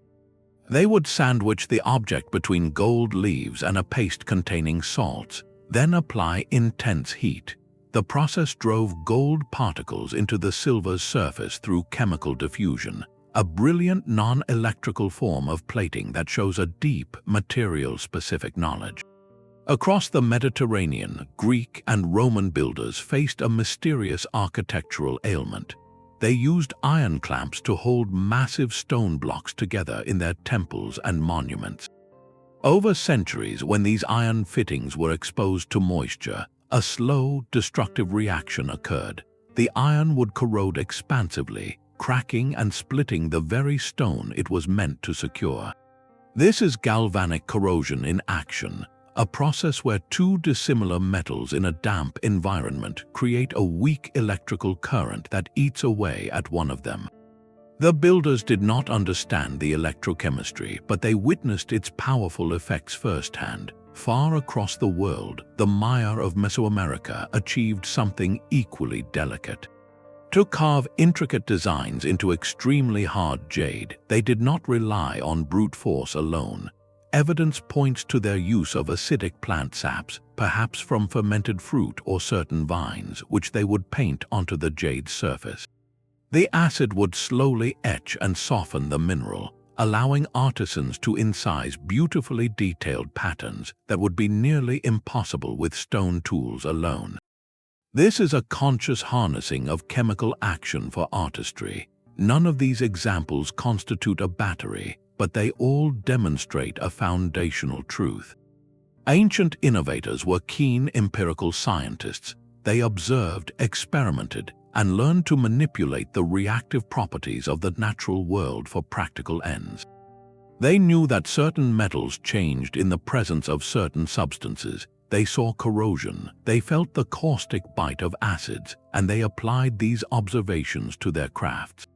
They would sandwich the object between gold leaves and a paste containing salts, then apply intense heat. The process drove gold particles into the silver's surface through chemical diffusion, a brilliant non-electrical form of plating that shows a deep, material-specific knowledge. Across the Mediterranean, Greek and Roman builders faced a mysterious architectural ailment. They used iron clamps to hold massive stone blocks together in their temples and monuments. Over centuries, when these iron fittings were exposed to moisture, a slow, destructive reaction occurred. The iron would corrode expansively, cracking and splitting the very stone it was meant to secure. This is galvanic corrosion in action, a process where two dissimilar metals in a damp environment create a weak electrical current that eats away at one of them. The builders did not understand the electrochemistry, but they witnessed its powerful effects firsthand. Far across the world, the Maya of Mesoamerica achieved something equally delicate. To carve intricate designs into extremely hard jade, they did not rely on brute force alone. Evidence points to their use of acidic plant saps, perhaps from fermented fruit or certain vines, which they would paint onto the jade's surface. The acid would slowly etch and soften the mineral, allowing artisans to incise beautifully detailed patterns that would be nearly impossible with stone tools alone. This is a conscious harnessing of chemical action for artistry. None of these examples constitute a battery, but they all demonstrate a foundational truth. Ancient innovators were keen empirical scientists. They observed, experimented, and learned to manipulate the reactive properties of the natural world for practical ends. They knew that certain metals changed in the presence of certain substances. They saw corrosion, they felt the caustic bite of acids, and they applied these observations to their crafts.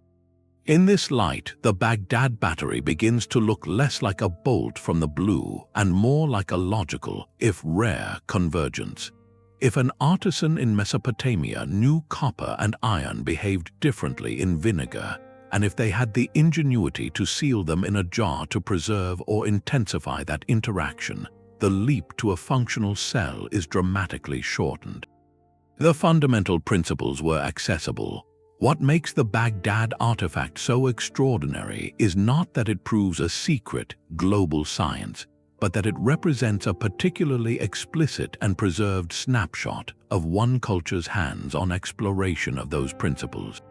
In this light, the Baghdad battery begins to look less like a bolt from the blue and more like a logical, if rare, convergence. If an artisan in Mesopotamia knew copper and iron behaved differently in vinegar, and if they had the ingenuity to seal them in a jar to preserve or intensify that interaction, the leap to a functional cell is dramatically shortened. The fundamental principles were accessible. What makes the Baghdad artifact so extraordinary is not that it proves a secret, global science, but that it represents a particularly explicit and preserved snapshot of one culture's hands-on exploration of those principles.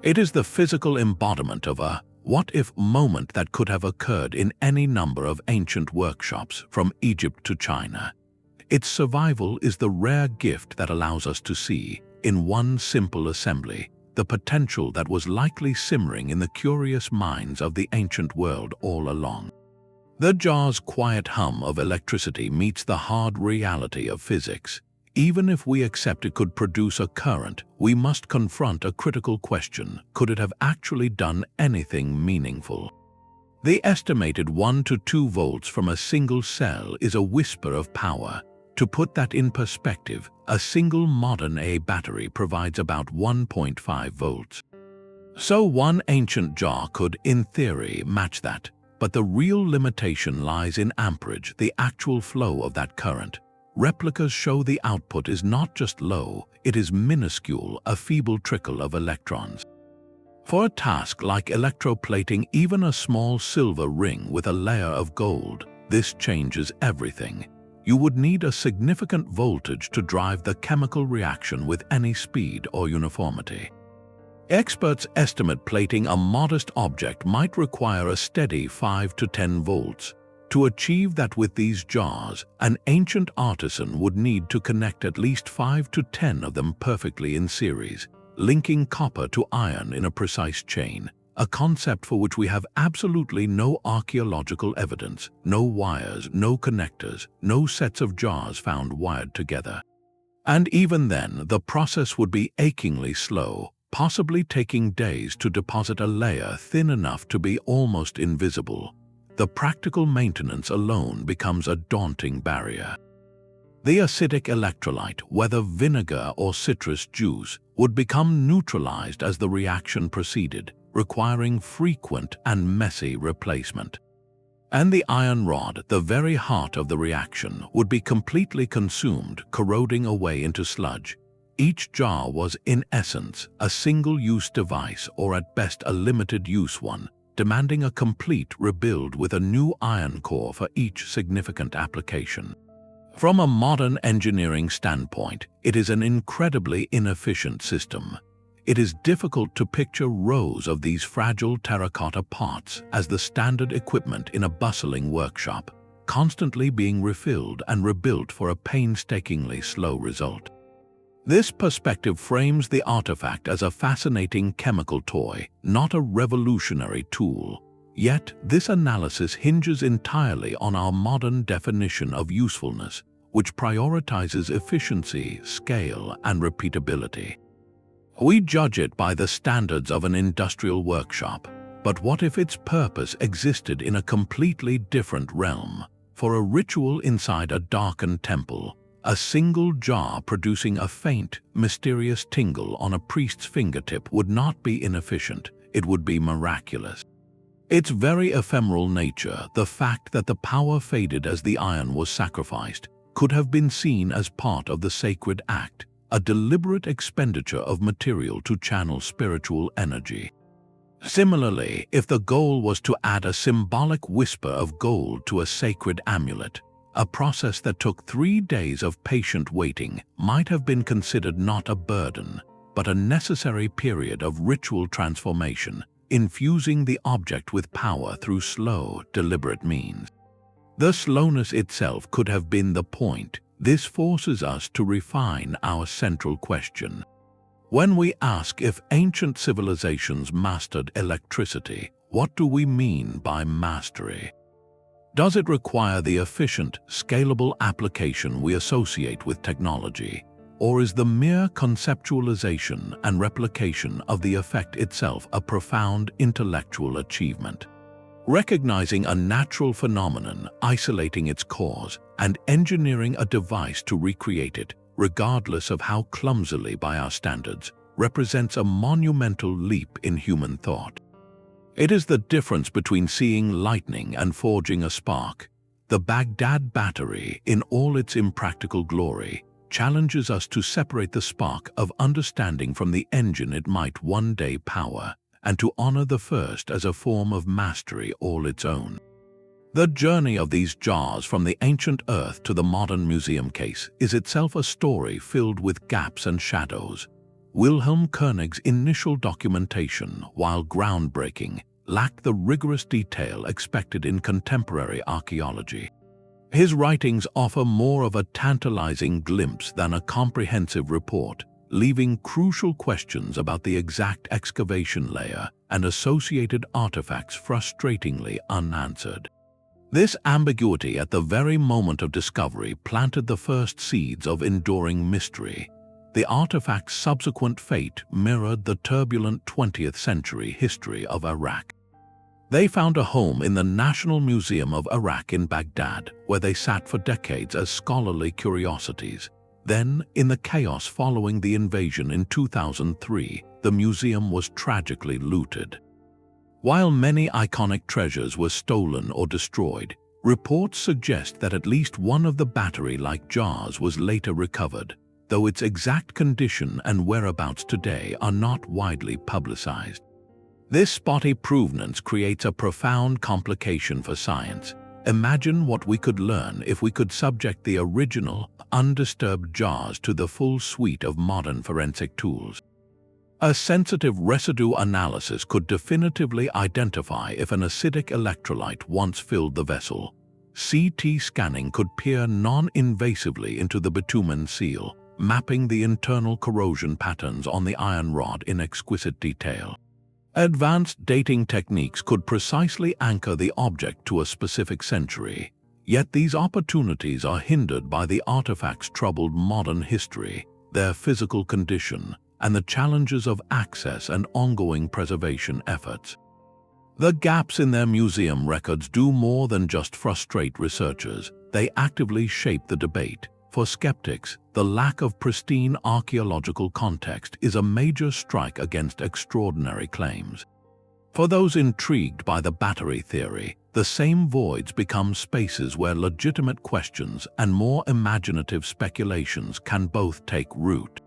It is the physical embodiment of a what-if moment that could have occurred in any number of ancient workshops from Egypt to China. Its survival is the rare gift that allows us to see, in one simple assembly, the potential that was likely simmering in the curious minds of the ancient world all along. The jar's quiet hum of electricity meets the hard reality of physics. Even if we accept it could produce a current, we must confront a critical question: could it have actually done anything meaningful? The estimated 1 to 2 volts from a single cell is a whisper of power. To put that in perspective, a single modern A battery provides about 1.5 volts. So one ancient jar could, in theory, match that. But the real limitation lies in amperage, the actual flow of that current. Replicas show the output is not just low, it is minuscule, a feeble trickle of electrons. For a task like electroplating even a small silver ring with a layer of gold, this changes everything. You would need a significant voltage to drive the chemical reaction with any speed or uniformity. Experts estimate plating a modest object might require a steady 5 to 10 volts. To achieve that with these jars, an ancient artisan would need to connect at least 5 to 10 of them perfectly in series, linking copper to iron in a precise chain, a concept for which we have absolutely no archaeological evidence, no wires, no connectors, no sets of jars found wired together. And even then, the process would be achingly slow, possibly taking days to deposit a layer thin enough to be almost invisible. The practical maintenance alone becomes a daunting barrier. The acidic electrolyte, whether vinegar or citrus juice, would become neutralized as the reaction proceeded, requiring frequent and messy replacement. And the iron rod, the very heart of the reaction, would be completely consumed, corroding away into sludge. Each jar was, in essence, a single-use device, or at best a limited-use one, demanding a complete rebuild with a new iron core for each significant application. From a modern engineering standpoint, it is an incredibly inefficient system. It is difficult to picture rows of these fragile terracotta pots as the standard equipment in a bustling workshop, constantly being refilled and rebuilt for a painstakingly slow result. This perspective frames the artifact as a fascinating chemical toy, not a revolutionary tool. Yet, this analysis hinges entirely on our modern definition of usefulness, which prioritizes efficiency, scale, and repeatability. We judge it by the standards of an industrial workshop, but what if its purpose existed in a completely different realm? For a ritual inside a darkened temple, a single jar producing a faint, mysterious tingle on a priest's fingertip would not be inefficient, it would be miraculous. Its very ephemeral nature, the fact that the power faded as the iron was sacrificed, could have been seen as part of the sacred act, a deliberate expenditure of material to channel spiritual energy. Similarly, if the goal was to add a symbolic whisper of gold to a sacred amulet, a process that took 3 days of patient waiting might have been considered not a burden, but a necessary period of ritual transformation, infusing the object with power through slow, deliberate means. The slowness itself could have been the point. This forces us to refine our central question. When we ask if ancient civilizations mastered electricity, what do we mean by mastery? Does it require the efficient, scalable application we associate with technology, or is the mere conceptualization and replication of the effect itself a profound intellectual achievement? Recognizing a natural phenomenon, isolating its cause, and engineering a device to recreate it, regardless of how clumsily by our standards, represents a monumental leap in human thought. It is the difference between seeing lightning and forging a spark. The Baghdad battery, in all its impractical glory, challenges us to separate the spark of understanding from the engine it might one day power, and to honor the first as a form of mastery all its own. The journey of these jars from the ancient earth to the modern museum case is itself a story filled with gaps and shadows. Wilhelm Koenig's initial documentation, while groundbreaking, lacked the rigorous detail expected in contemporary archaeology. His writings offer more of a tantalizing glimpse than a comprehensive report, leaving crucial questions about the exact excavation layer and associated artifacts frustratingly unanswered. This ambiguity at the very moment of discovery planted the first seeds of enduring mystery. The artifact's subsequent fate mirrored the turbulent 20th century history of Iraq. They found a home in the National Museum of Iraq in Baghdad, where they sat for decades as scholarly curiosities. Then, in the chaos following the invasion in 2003, the museum was tragically looted. While many iconic treasures were stolen or destroyed, reports suggest that at least one of the battery-like jars was later recovered, though its exact condition and whereabouts today are not widely publicized. This spotty provenance creates a profound complication for science. Imagine what we could learn if we could subject the original, undisturbed jars to the full suite of modern forensic tools. A sensitive residue analysis could definitively identify if an acidic electrolyte once filled the vessel. CT scanning could peer non-invasively into the bitumen seal, mapping the internal corrosion patterns on the iron rod in exquisite detail. Advanced dating techniques could precisely anchor the object to a specific century, yet these opportunities are hindered by the artifact's troubled modern history, their physical condition, and the challenges of access and ongoing preservation efforts. The gaps in their museum records do more than just frustrate researchers, they actively shape the debate. For skeptics, the lack of pristine archaeological context is a major strike against extraordinary claims. For those intrigued by the battery theory, the same voids become spaces where legitimate questions and more imaginative speculations can both take root.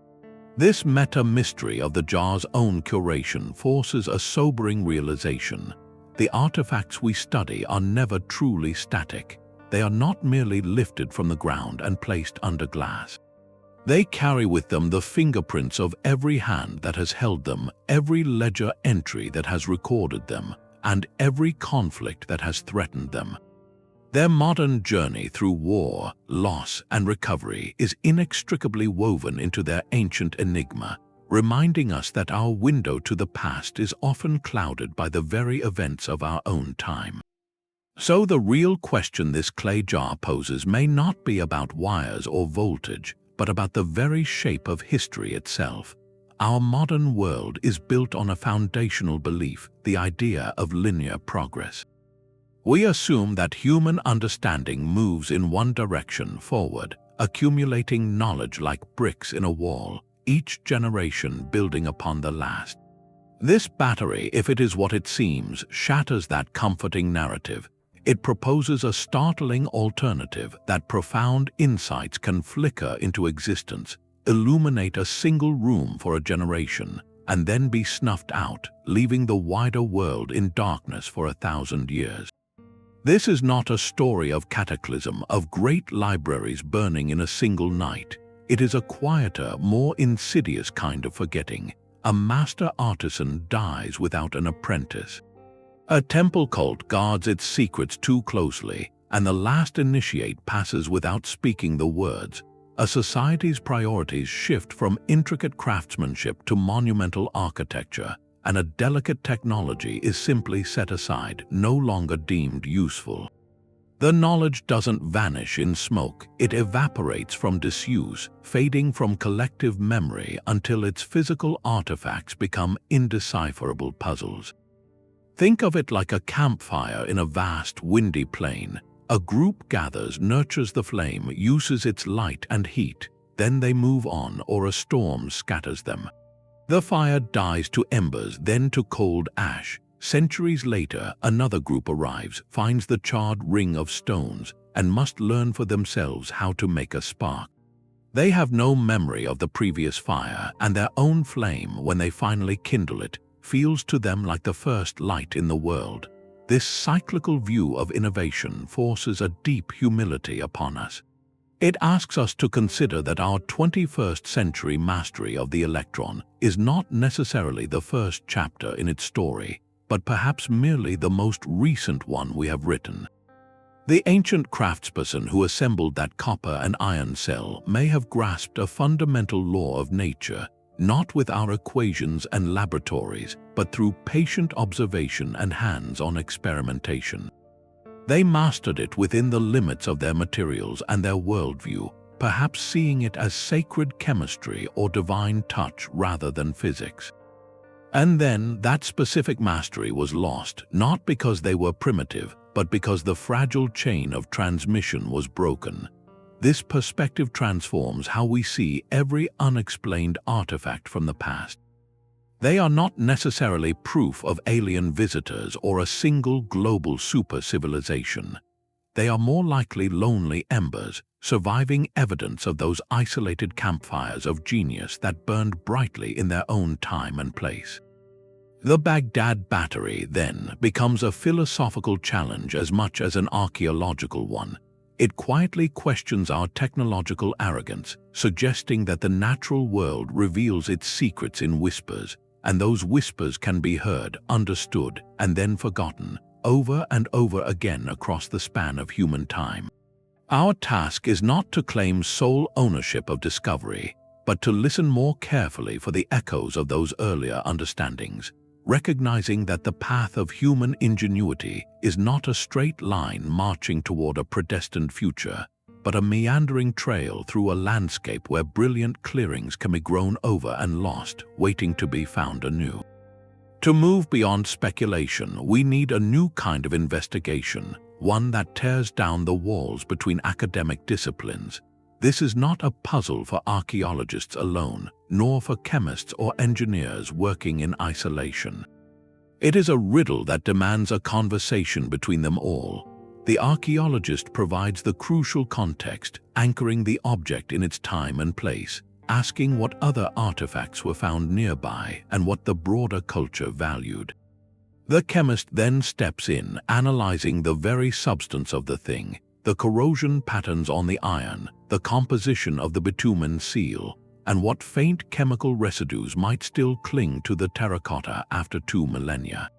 This meta-mystery of the jar's own curation forces a sobering realization. The artifacts we study are never truly static. They are not merely lifted from the ground and placed under glass. They carry with them the fingerprints of every hand that has held them, every ledger entry that has recorded them, and every conflict that has threatened them. Their modern journey through war, loss, and recovery is inextricably woven into their ancient enigma, reminding us that our window to the past is often clouded by the very events of our own time. So the real question this clay jar poses may not be about wires or voltage, but about the very shape of history itself. Our modern world is built on a foundational belief, the idea of linear progress. We assume that human understanding moves in one direction forward, accumulating knowledge like bricks in a wall, each generation building upon the last. This battery, if it is what it seems, shatters that comforting narrative. It proposes a startling alternative that profound insights can flicker into existence, illuminate a single room for a generation, and then be snuffed out, leaving the wider world in darkness for 1,000 years. This is not a story of cataclysm, of great libraries burning in a single night. It is a quieter, more insidious kind of forgetting. A master artisan dies without an apprentice. A temple cult guards its secrets too closely, and the last initiate passes without speaking the words. A society's priorities shift from intricate craftsmanship to monumental architecture, and a delicate technology is simply set aside, no longer deemed useful. The knowledge doesn't vanish in smoke, it evaporates from disuse, fading from collective memory until its physical artifacts become indecipherable puzzles. Think of it like a campfire in a vast, windy plain. A group gathers, nurtures the flame, uses its light and heat, then they move on or a storm scatters them. The fire dies to embers, then to cold ash, Centuries later, another group arrives, finds the charred ring of stones, and must learn for themselves how to make a spark. They have no memory of the previous fire, and their own flame, when they finally kindle it, feels to them like the first light in the world. This cyclical view of innovation forces a deep humility upon us. It asks us to consider that our 21st century mastery of the electron is not necessarily the first chapter in its story, but perhaps merely the most recent one we have written. The ancient craftsperson who assembled that copper and iron cell may have grasped a fundamental law of nature, not with our equations and laboratories, but through patient observation and hands-on experimentation. They mastered it within the limits of their materials and their worldview, perhaps seeing it as sacred chemistry or divine touch rather than physics. And then that specific mastery was lost, not because they were primitive, but because the fragile chain of transmission was broken. This perspective transforms how we see every unexplained artifact from the past. They are not necessarily proof of alien visitors or a single global super-civilization. They are more likely lonely embers, surviving evidence of those isolated campfires of genius that burned brightly in their own time and place. The Baghdad battery, then, becomes a philosophical challenge as much as an archaeological one. It quietly questions our technological arrogance, suggesting that the natural world reveals its secrets in whispers, and those whispers can be heard, understood, and then forgotten, over and over again across the span of human time. Our task is not to claim sole ownership of discovery, but to listen more carefully for the echoes of those earlier understandings, recognizing that the path of human ingenuity is not a straight line marching toward a predestined future, but a meandering trail through a landscape where brilliant clearings can be grown over and lost, waiting to be found anew. To move beyond speculation, we need a new kind of investigation, one that tears down the walls between academic disciplines. This is not a puzzle for archaeologists alone, nor for chemists or engineers working in isolation. It is a riddle that demands a conversation between them all. The archaeologist provides the crucial context, anchoring the object in its time and place, asking what other artifacts were found nearby and what the broader culture valued. The chemist then steps in, analyzing the very substance of the thing, the corrosion patterns on the iron, the composition of the bitumen seal, and what faint chemical residues might still cling to the terracotta after 2 millennia.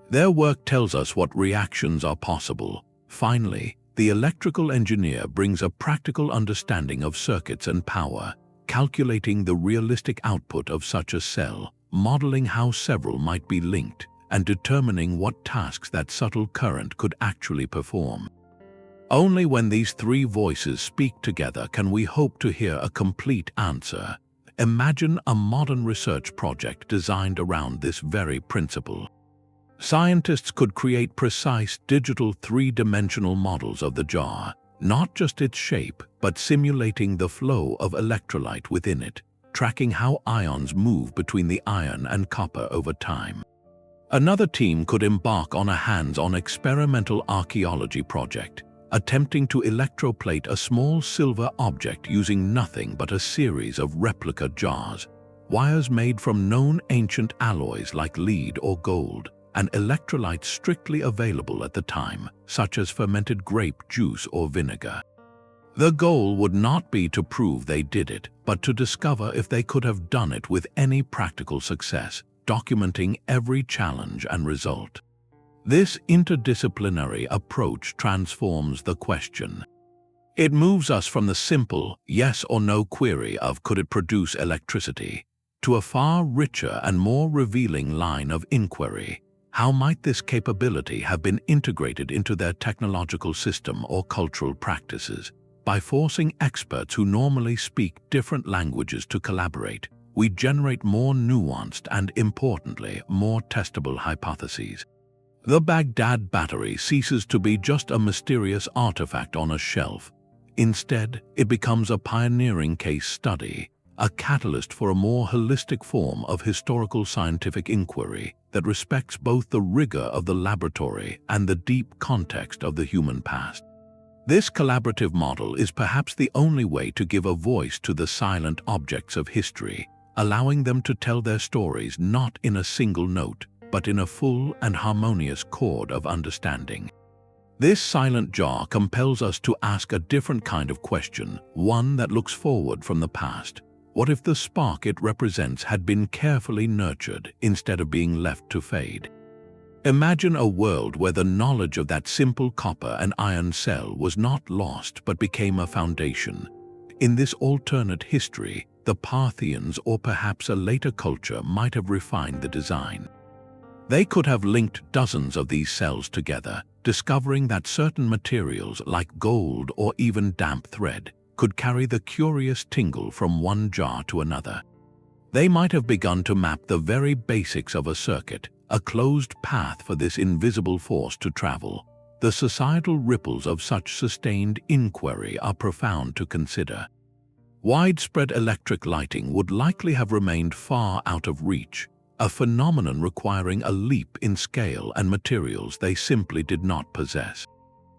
Their work tells us what reactions are possible. Finally, the electrical engineer brings a practical understanding of circuits and power, calculating the realistic output of such a cell, modeling how several might be linked, and determining what tasks that subtle current could actually perform. Only when these three voices speak together can we hope to hear a complete answer. Imagine a modern research project designed around this very principle. Scientists could create precise digital three-dimensional models of the jar, not just its shape, but simulating the flow of electrolyte within it, tracking how ions move between the iron and copper over time. Another team could embark on a hands-on experimental archaeology project, attempting to electroplate a small silver object using nothing but a series of replica jars, wires made from known ancient alloys like lead or gold, and electrolytes strictly available at the time, such as fermented grape juice or vinegar. The goal would not be to prove they did it, but to discover if they could have done it with any practical success, documenting every challenge and result. This interdisciplinary approach transforms the question. It moves us from the simple yes or no query of could it produce electricity to a far richer and more revealing line of inquiry. How might this capability have been integrated into their technological system or cultural practices? By forcing experts who normally speak different languages to collaborate, we generate more nuanced and, importantly, more testable hypotheses. The Baghdad battery ceases to be just a mysterious artifact on a shelf. Instead, it becomes a pioneering case study, a catalyst for a more holistic form of historical scientific inquiry that respects both the rigor of the laboratory and the deep context of the human past. This collaborative model is perhaps the only way to give a voice to the silent objects of history, allowing them to tell their stories not in a single note, but in a full and harmonious chord of understanding. This silent jar compels us to ask a different kind of question, one that looks forward from the past. What if the spark it represents had been carefully nurtured instead of being left to fade? Imagine a world where the knowledge of that simple copper and iron cell was not lost but became a foundation. In this alternate history, the Parthians or perhaps a later culture might have refined the design. They could have linked dozens of these cells together, discovering that certain materials like gold or even damp thread could carry the curious tingle from one jar to another. They might have begun to map the very basics of a circuit, a closed path for this invisible force to travel. The societal ripples of such sustained inquiry are profound to consider. Widespread electric lighting would likely have remained far out of reach, a phenomenon requiring a leap in scale and materials they simply did not possess.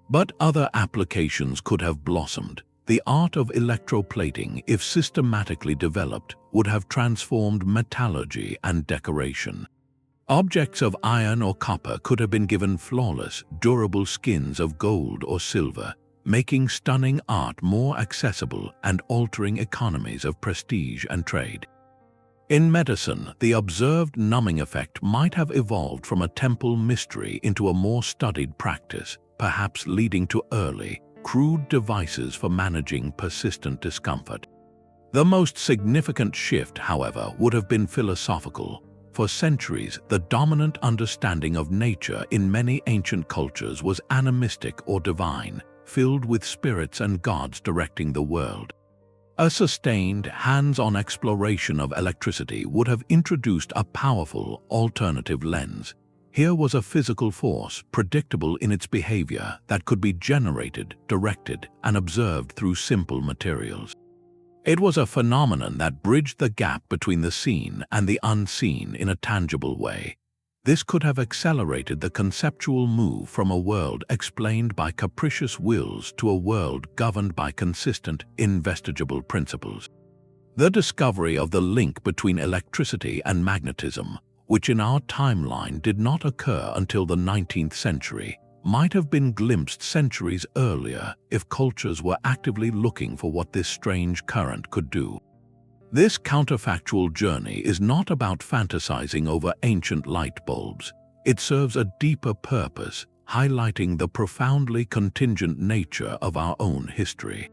But other applications could have blossomed. The art of electroplating, if systematically developed, would have transformed metallurgy and decoration. Objects of iron or copper could have been given flawless, durable skins of gold or silver, making stunning art more accessible and altering economies of prestige and trade. In medicine, the observed numbing effect might have evolved from a temple mystery into a more studied practice, perhaps leading to early, crude devices for managing persistent discomfort. The most significant shift, however, would have been philosophical. For centuries, the dominant understanding of nature in many ancient cultures was animistic or divine, filled with spirits and gods directing the world. A sustained, hands-on exploration of electricity would have introduced a powerful, alternative lens. Here was a physical force, predictable in its behavior, that could be generated, directed, and observed through simple materials. It was a phenomenon that bridged the gap between the seen and the unseen in a tangible way. This could have accelerated the conceptual move from a world explained by capricious wills to a world governed by consistent, investigible principles. The discovery of the link between electricity and magnetism, which in our timeline did not occur until the 19th century, might have been glimpsed centuries earlier if cultures were actively looking for what this strange current could do. This counterfactual journey is not about fantasizing over ancient light bulbs. It serves a deeper purpose, highlighting the profoundly contingent nature of our own history.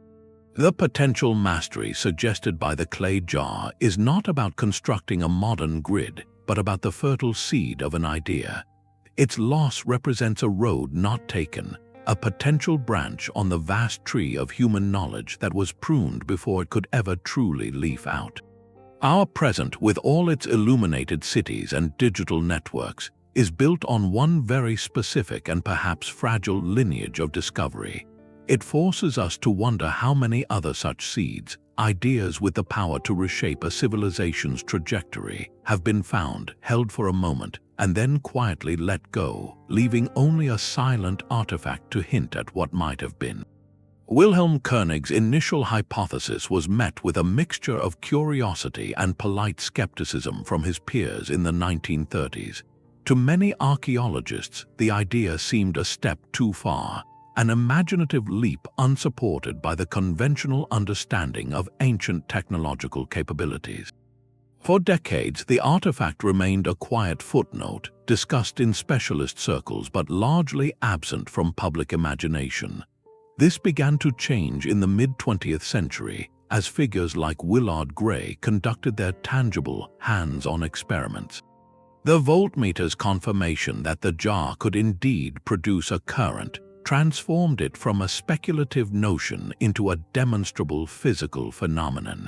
The potential mastery suggested by the clay jar is not about constructing a modern grid, but about the fertile seed of an idea. Its loss represents a road not taken, a potential branch on the vast tree of human knowledge that was pruned before it could ever truly leaf out. Our present, with all its illuminated cities and digital networks, is built on one very specific and perhaps fragile lineage of discovery. It forces us to wonder how many other such seeds, ideas with the power to reshape a civilization's trajectory, have been found, held for a moment, and then quietly let go, leaving only a silent artifact to hint at what might have been. Wilhelm Koenig's initial hypothesis was met with a mixture of curiosity and polite skepticism from his peers in the 1930s. To many archaeologists, the idea seemed a step too far, an imaginative leap unsupported by the conventional understanding of ancient technological capabilities. For decades, the artifact remained a quiet footnote, discussed in specialist circles but largely absent from public imagination. This began to change in the mid-20th century as figures like Willard Gray conducted their tangible, hands-on experiments. The voltmeter's confirmation that the jar could indeed produce a current transformed it from a speculative notion into a demonstrable physical phenomenon.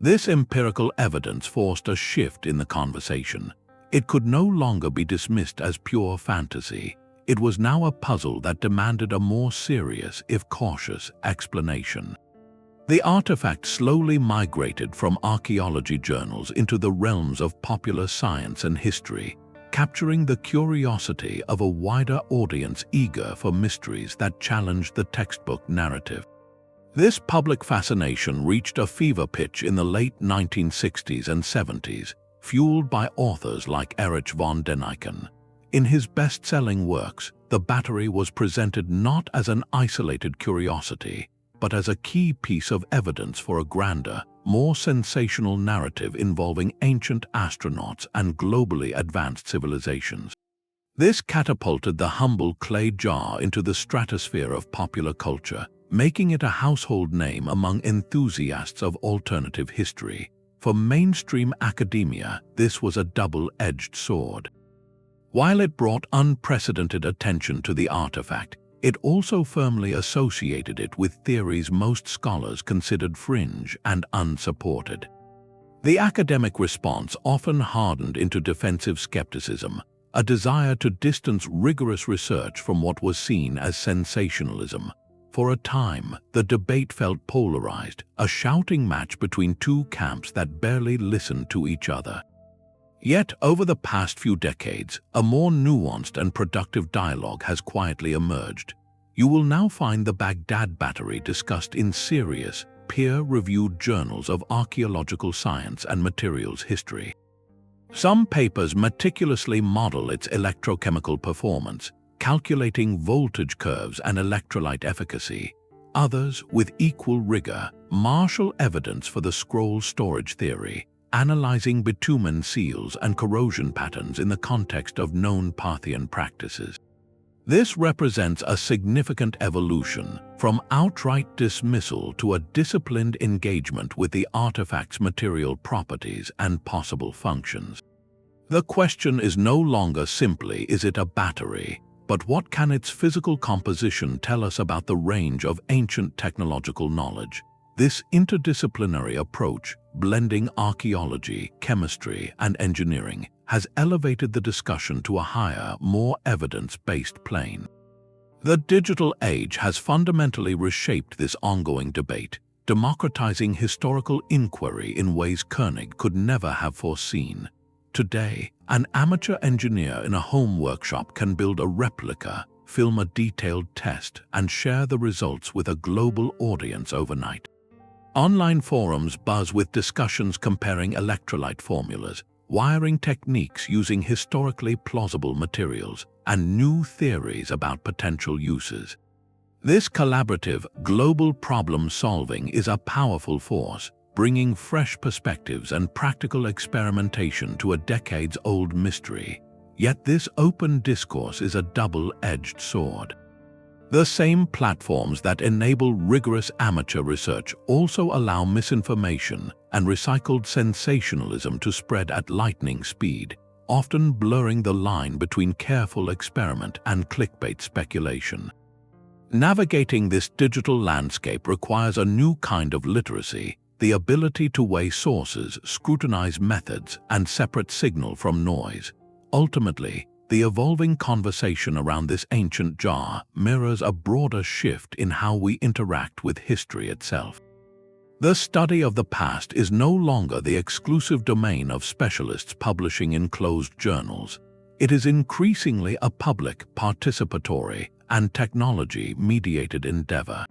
This empirical evidence forced a shift in the conversation. It could no longer be dismissed as pure fantasy. It was now a puzzle that demanded a more serious, if cautious, explanation. The artifact slowly migrated from archaeology journals into the realms of popular science and history, capturing the curiosity of a wider audience eager for mysteries that challenged the textbook narrative. This public fascination reached a fever pitch in the late 1960s and 70s, fueled by authors like Erich von Däniken. In his best-selling works, the battery was presented not as an isolated curiosity, but as a key piece of evidence for a grander, more sensational narrative involving ancient astronauts and globally advanced civilizations. This catapulted the humble clay jar into the stratosphere of popular culture, making it a household name among enthusiasts of alternative history. For mainstream academia, this was a double-edged sword. While it brought unprecedented attention to the artifact, it also firmly associated it with theories most scholars considered fringe and unsupported. The academic response often hardened into defensive skepticism, a desire to distance rigorous research from what was seen as sensationalism. For a time, the debate felt polarized, a shouting match between two camps that barely listened to each other. Yet, over the past few decades, a more nuanced and productive dialogue has quietly emerged. You will now find the Baghdad battery discussed in serious, peer-reviewed journals of archaeological science and materials history. Some papers meticulously model its electrochemical performance, calculating voltage curves and electrolyte efficacy. Others, with equal rigor, marshal evidence for the scroll storage theory, analyzing bitumen seals and corrosion patterns in the context of known Parthian practices. This represents a significant evolution from outright dismissal to a disciplined engagement with the artifact's material properties and possible functions. The question is no longer simply, is it a battery, but what can its physical composition tell us about the range of ancient technological knowledge? This interdisciplinary approach, blending archaeology, chemistry, and engineering, has elevated the discussion to a higher, more evidence-based plane. The digital age has fundamentally reshaped this ongoing debate, democratizing historical inquiry in ways Koenig could never have foreseen. Today, an amateur engineer in a home workshop can build a replica, film a detailed test, and share the results with a global audience overnight. Online forums buzz with discussions comparing electrolyte formulas, wiring techniques using historically plausible materials, and new theories about potential uses. This collaborative, global problem-solving is a powerful force, bringing fresh perspectives and practical experimentation to a decades-old mystery. Yet this open discourse is a double-edged sword. The same platforms that enable rigorous amateur research also allow misinformation and recycled sensationalism to spread at lightning speed, often blurring the line between careful experiment and clickbait speculation. Navigating this digital landscape requires a new kind of literacy, the ability to weigh sources, scrutinize methods, and separate signal from noise. Ultimately, the evolving conversation around this ancient jar mirrors a broader shift in how we interact with history itself. The study of the past is no longer the exclusive domain of specialists publishing in closed journals. It is increasingly a public, participatory, and technology-mediated endeavor.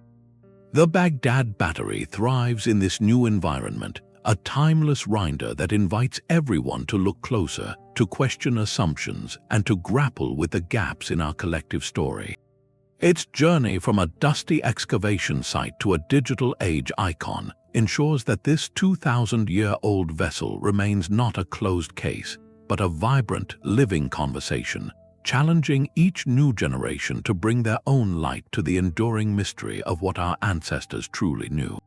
The Baghdad battery thrives in this new environment, a timeless reminder that invites everyone to look closer, to question assumptions, and to grapple with the gaps in our collective story. Its journey from a dusty excavation site to a digital age icon ensures that this 2,000-year-old vessel remains not a closed case, but a vibrant, living conversation, challenging each new generation to bring their own light to the enduring mystery of what our ancestors truly knew.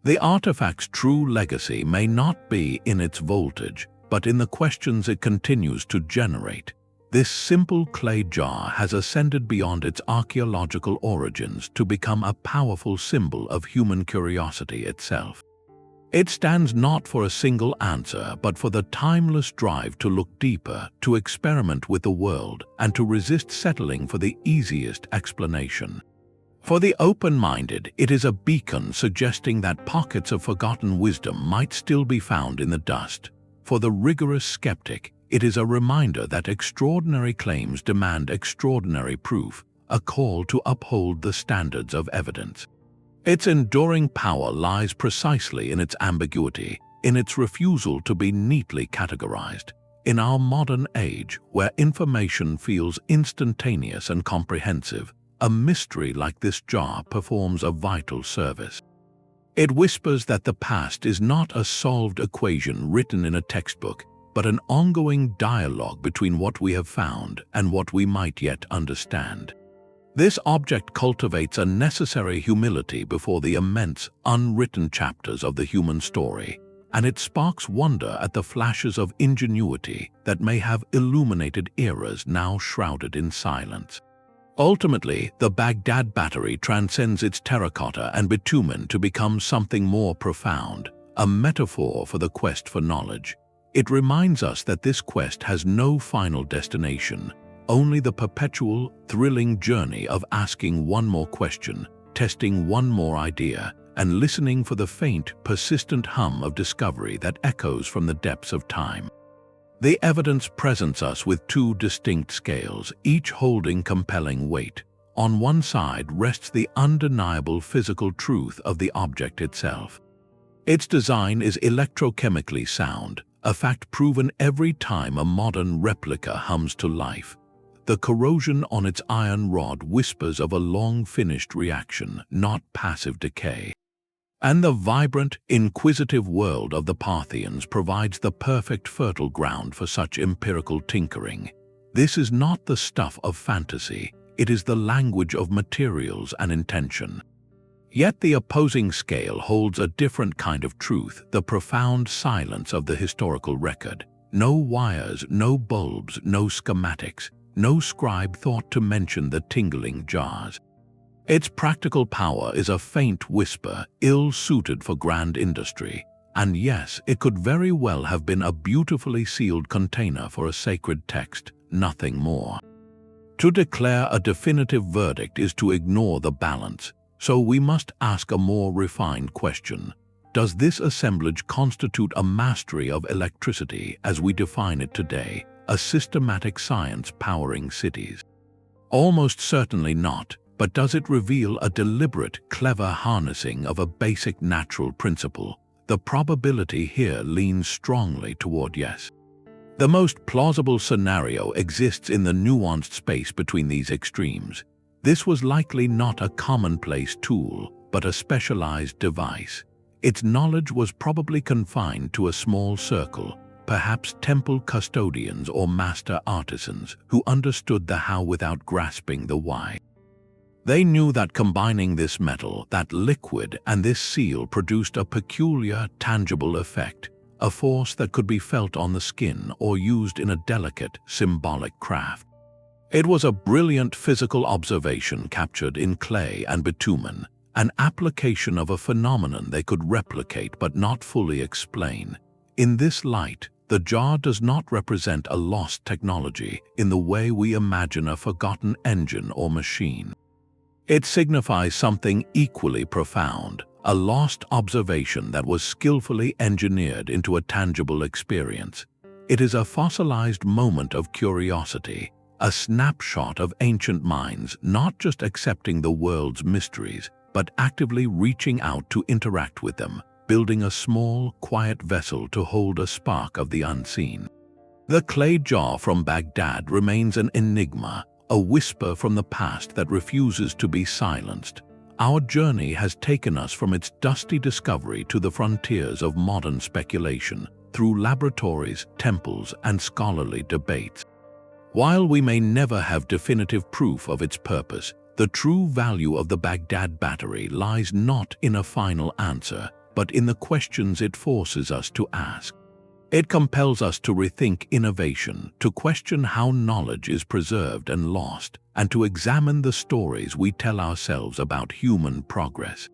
The artifact's true legacy may not be in its voltage, but in the questions it continues to generate. This simple clay jar has ascended beyond its archaeological origins to become a powerful symbol of human curiosity itself. It stands not for a single answer, but for the timeless drive to look deeper, to experiment with the world, and to resist settling for the easiest explanation. For the open-minded, it is a beacon suggesting that pockets of forgotten wisdom might still be found in the dust. For the rigorous skeptic, it is a reminder that extraordinary claims demand extraordinary proof, a call to uphold the standards of evidence. Its enduring power lies precisely in its ambiguity, in its refusal to be neatly categorized. In our modern age, where information feels instantaneous and comprehensive, a mystery like this jar performs a vital service. It whispers that the past is not a solved equation written in a textbook, but an ongoing dialogue between what we have found and what we might yet understand. This object cultivates a necessary humility before the immense, unwritten chapters of the human story, and it sparks wonder at the flashes of ingenuity that may have illuminated eras now shrouded in silence. Ultimately, the Baghdad battery transcends its terracotta and bitumen to become something more profound, a metaphor for the quest for knowledge. It reminds us that this quest has no final destination, only the perpetual, thrilling journey of asking one more question, testing one more idea, and listening for the faint, persistent hum of discovery that echoes from the depths of time. The evidence presents us with two distinct scales, each holding compelling weight. On one side rests the undeniable physical truth of the object itself. Its design is electrochemically sound, a fact proven every time a modern replica hums to life. The corrosion on its iron rod whispers of a long-finished reaction, not passive decay. And the vibrant, inquisitive world of the Parthians provides the perfect fertile ground for such empirical tinkering. This is not the stuff of fantasy, it is the language of materials and intention. Yet the opposing scale holds a different kind of truth, the profound silence of the historical record. No wires, no bulbs, no schematics, no scribe thought to mention the tingling jars. Its practical power is a faint whisper, ill-suited for grand industry, and yes, it could very well have been a beautifully sealed container for a sacred text, nothing more. To declare a definitive verdict is to ignore the balance, so we must ask a more refined question. Does this assemblage constitute a mastery of electricity as we define it today, a systematic science powering cities? Almost certainly not. But does it reveal a deliberate, clever harnessing of a basic natural principle? The probability here leans strongly toward yes. The most plausible scenario exists in the nuanced space between these extremes. This was likely not a commonplace tool, but a specialized device. Its knowledge was probably confined to a small circle, perhaps temple custodians or master artisans who understood the how without grasping the why. They knew that combining this metal, that liquid, and this seal produced a peculiar, tangible effect, a force that could be felt on the skin or used in a delicate, symbolic craft. It was a brilliant physical observation captured in clay and bitumen, an application of a phenomenon they could replicate but not fully explain. In this light, the jar does not represent a lost technology in the way we imagine a forgotten engine or machine. It signifies something equally profound, a lost observation that was skillfully engineered into a tangible experience. It is a fossilized moment of curiosity, a snapshot of ancient minds not just accepting the world's mysteries, but actively reaching out to interact with them, building a small, quiet vessel to hold a spark of the unseen. The clay jar from Baghdad remains an enigma, a whisper from the past that refuses to be silenced. Our journey has taken us from its dusty discovery to the frontiers of modern speculation, through laboratories, temples, and scholarly debates. While we may never have definitive proof of its purpose, the true value of the Baghdad battery lies not in a final answer, but in the questions it forces us to ask. It compels us to rethink innovation, to question how knowledge is preserved and lost, and to examine the stories we tell ourselves about human progress.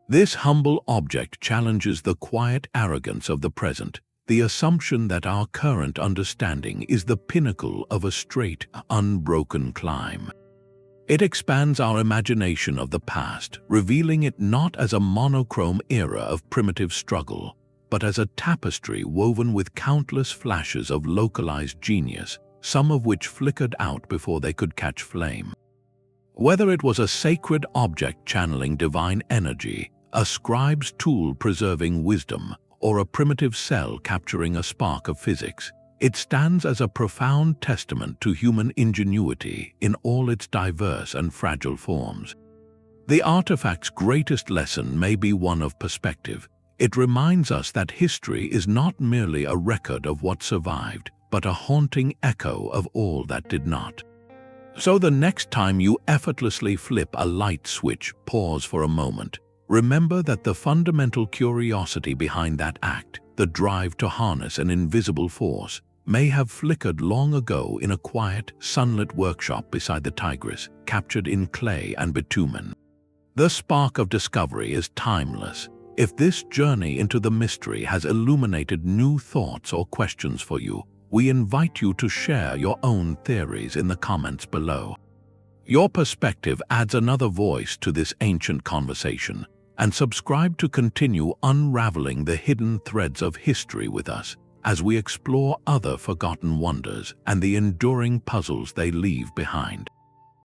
This humble object challenges the quiet arrogance of the present, the assumption that our current understanding is the pinnacle of a straight, unbroken climb. It expands our imagination of the past, revealing it not as a monochrome era of primitive struggle, but as a tapestry woven with countless flashes of localized genius, some of which flickered out before they could catch flame. Whether it was a sacred object channeling divine energy, a scribe's tool preserving wisdom, or a primitive cell capturing a spark of physics, it stands as a profound testament to human ingenuity in all its diverse and fragile forms. The artifact's greatest lesson may be one of perspective. It reminds us that history is not merely a record of what survived, but a haunting echo of all that did not. So the next time you effortlessly flip a light switch, pause for a moment. Remember that the fundamental curiosity behind that act, the drive to harness an invisible force, may have flickered long ago in a quiet, sunlit workshop beside the Tigris, captured in clay and bitumen. The spark of discovery is timeless. If this journey into the mystery has illuminated new thoughts or questions for you, we invite you to share your own theories in the comments below. Your perspective adds another voice to this ancient conversation, and subscribe to continue unraveling the hidden threads of history with us as we explore other forgotten wonders and the enduring puzzles they leave behind.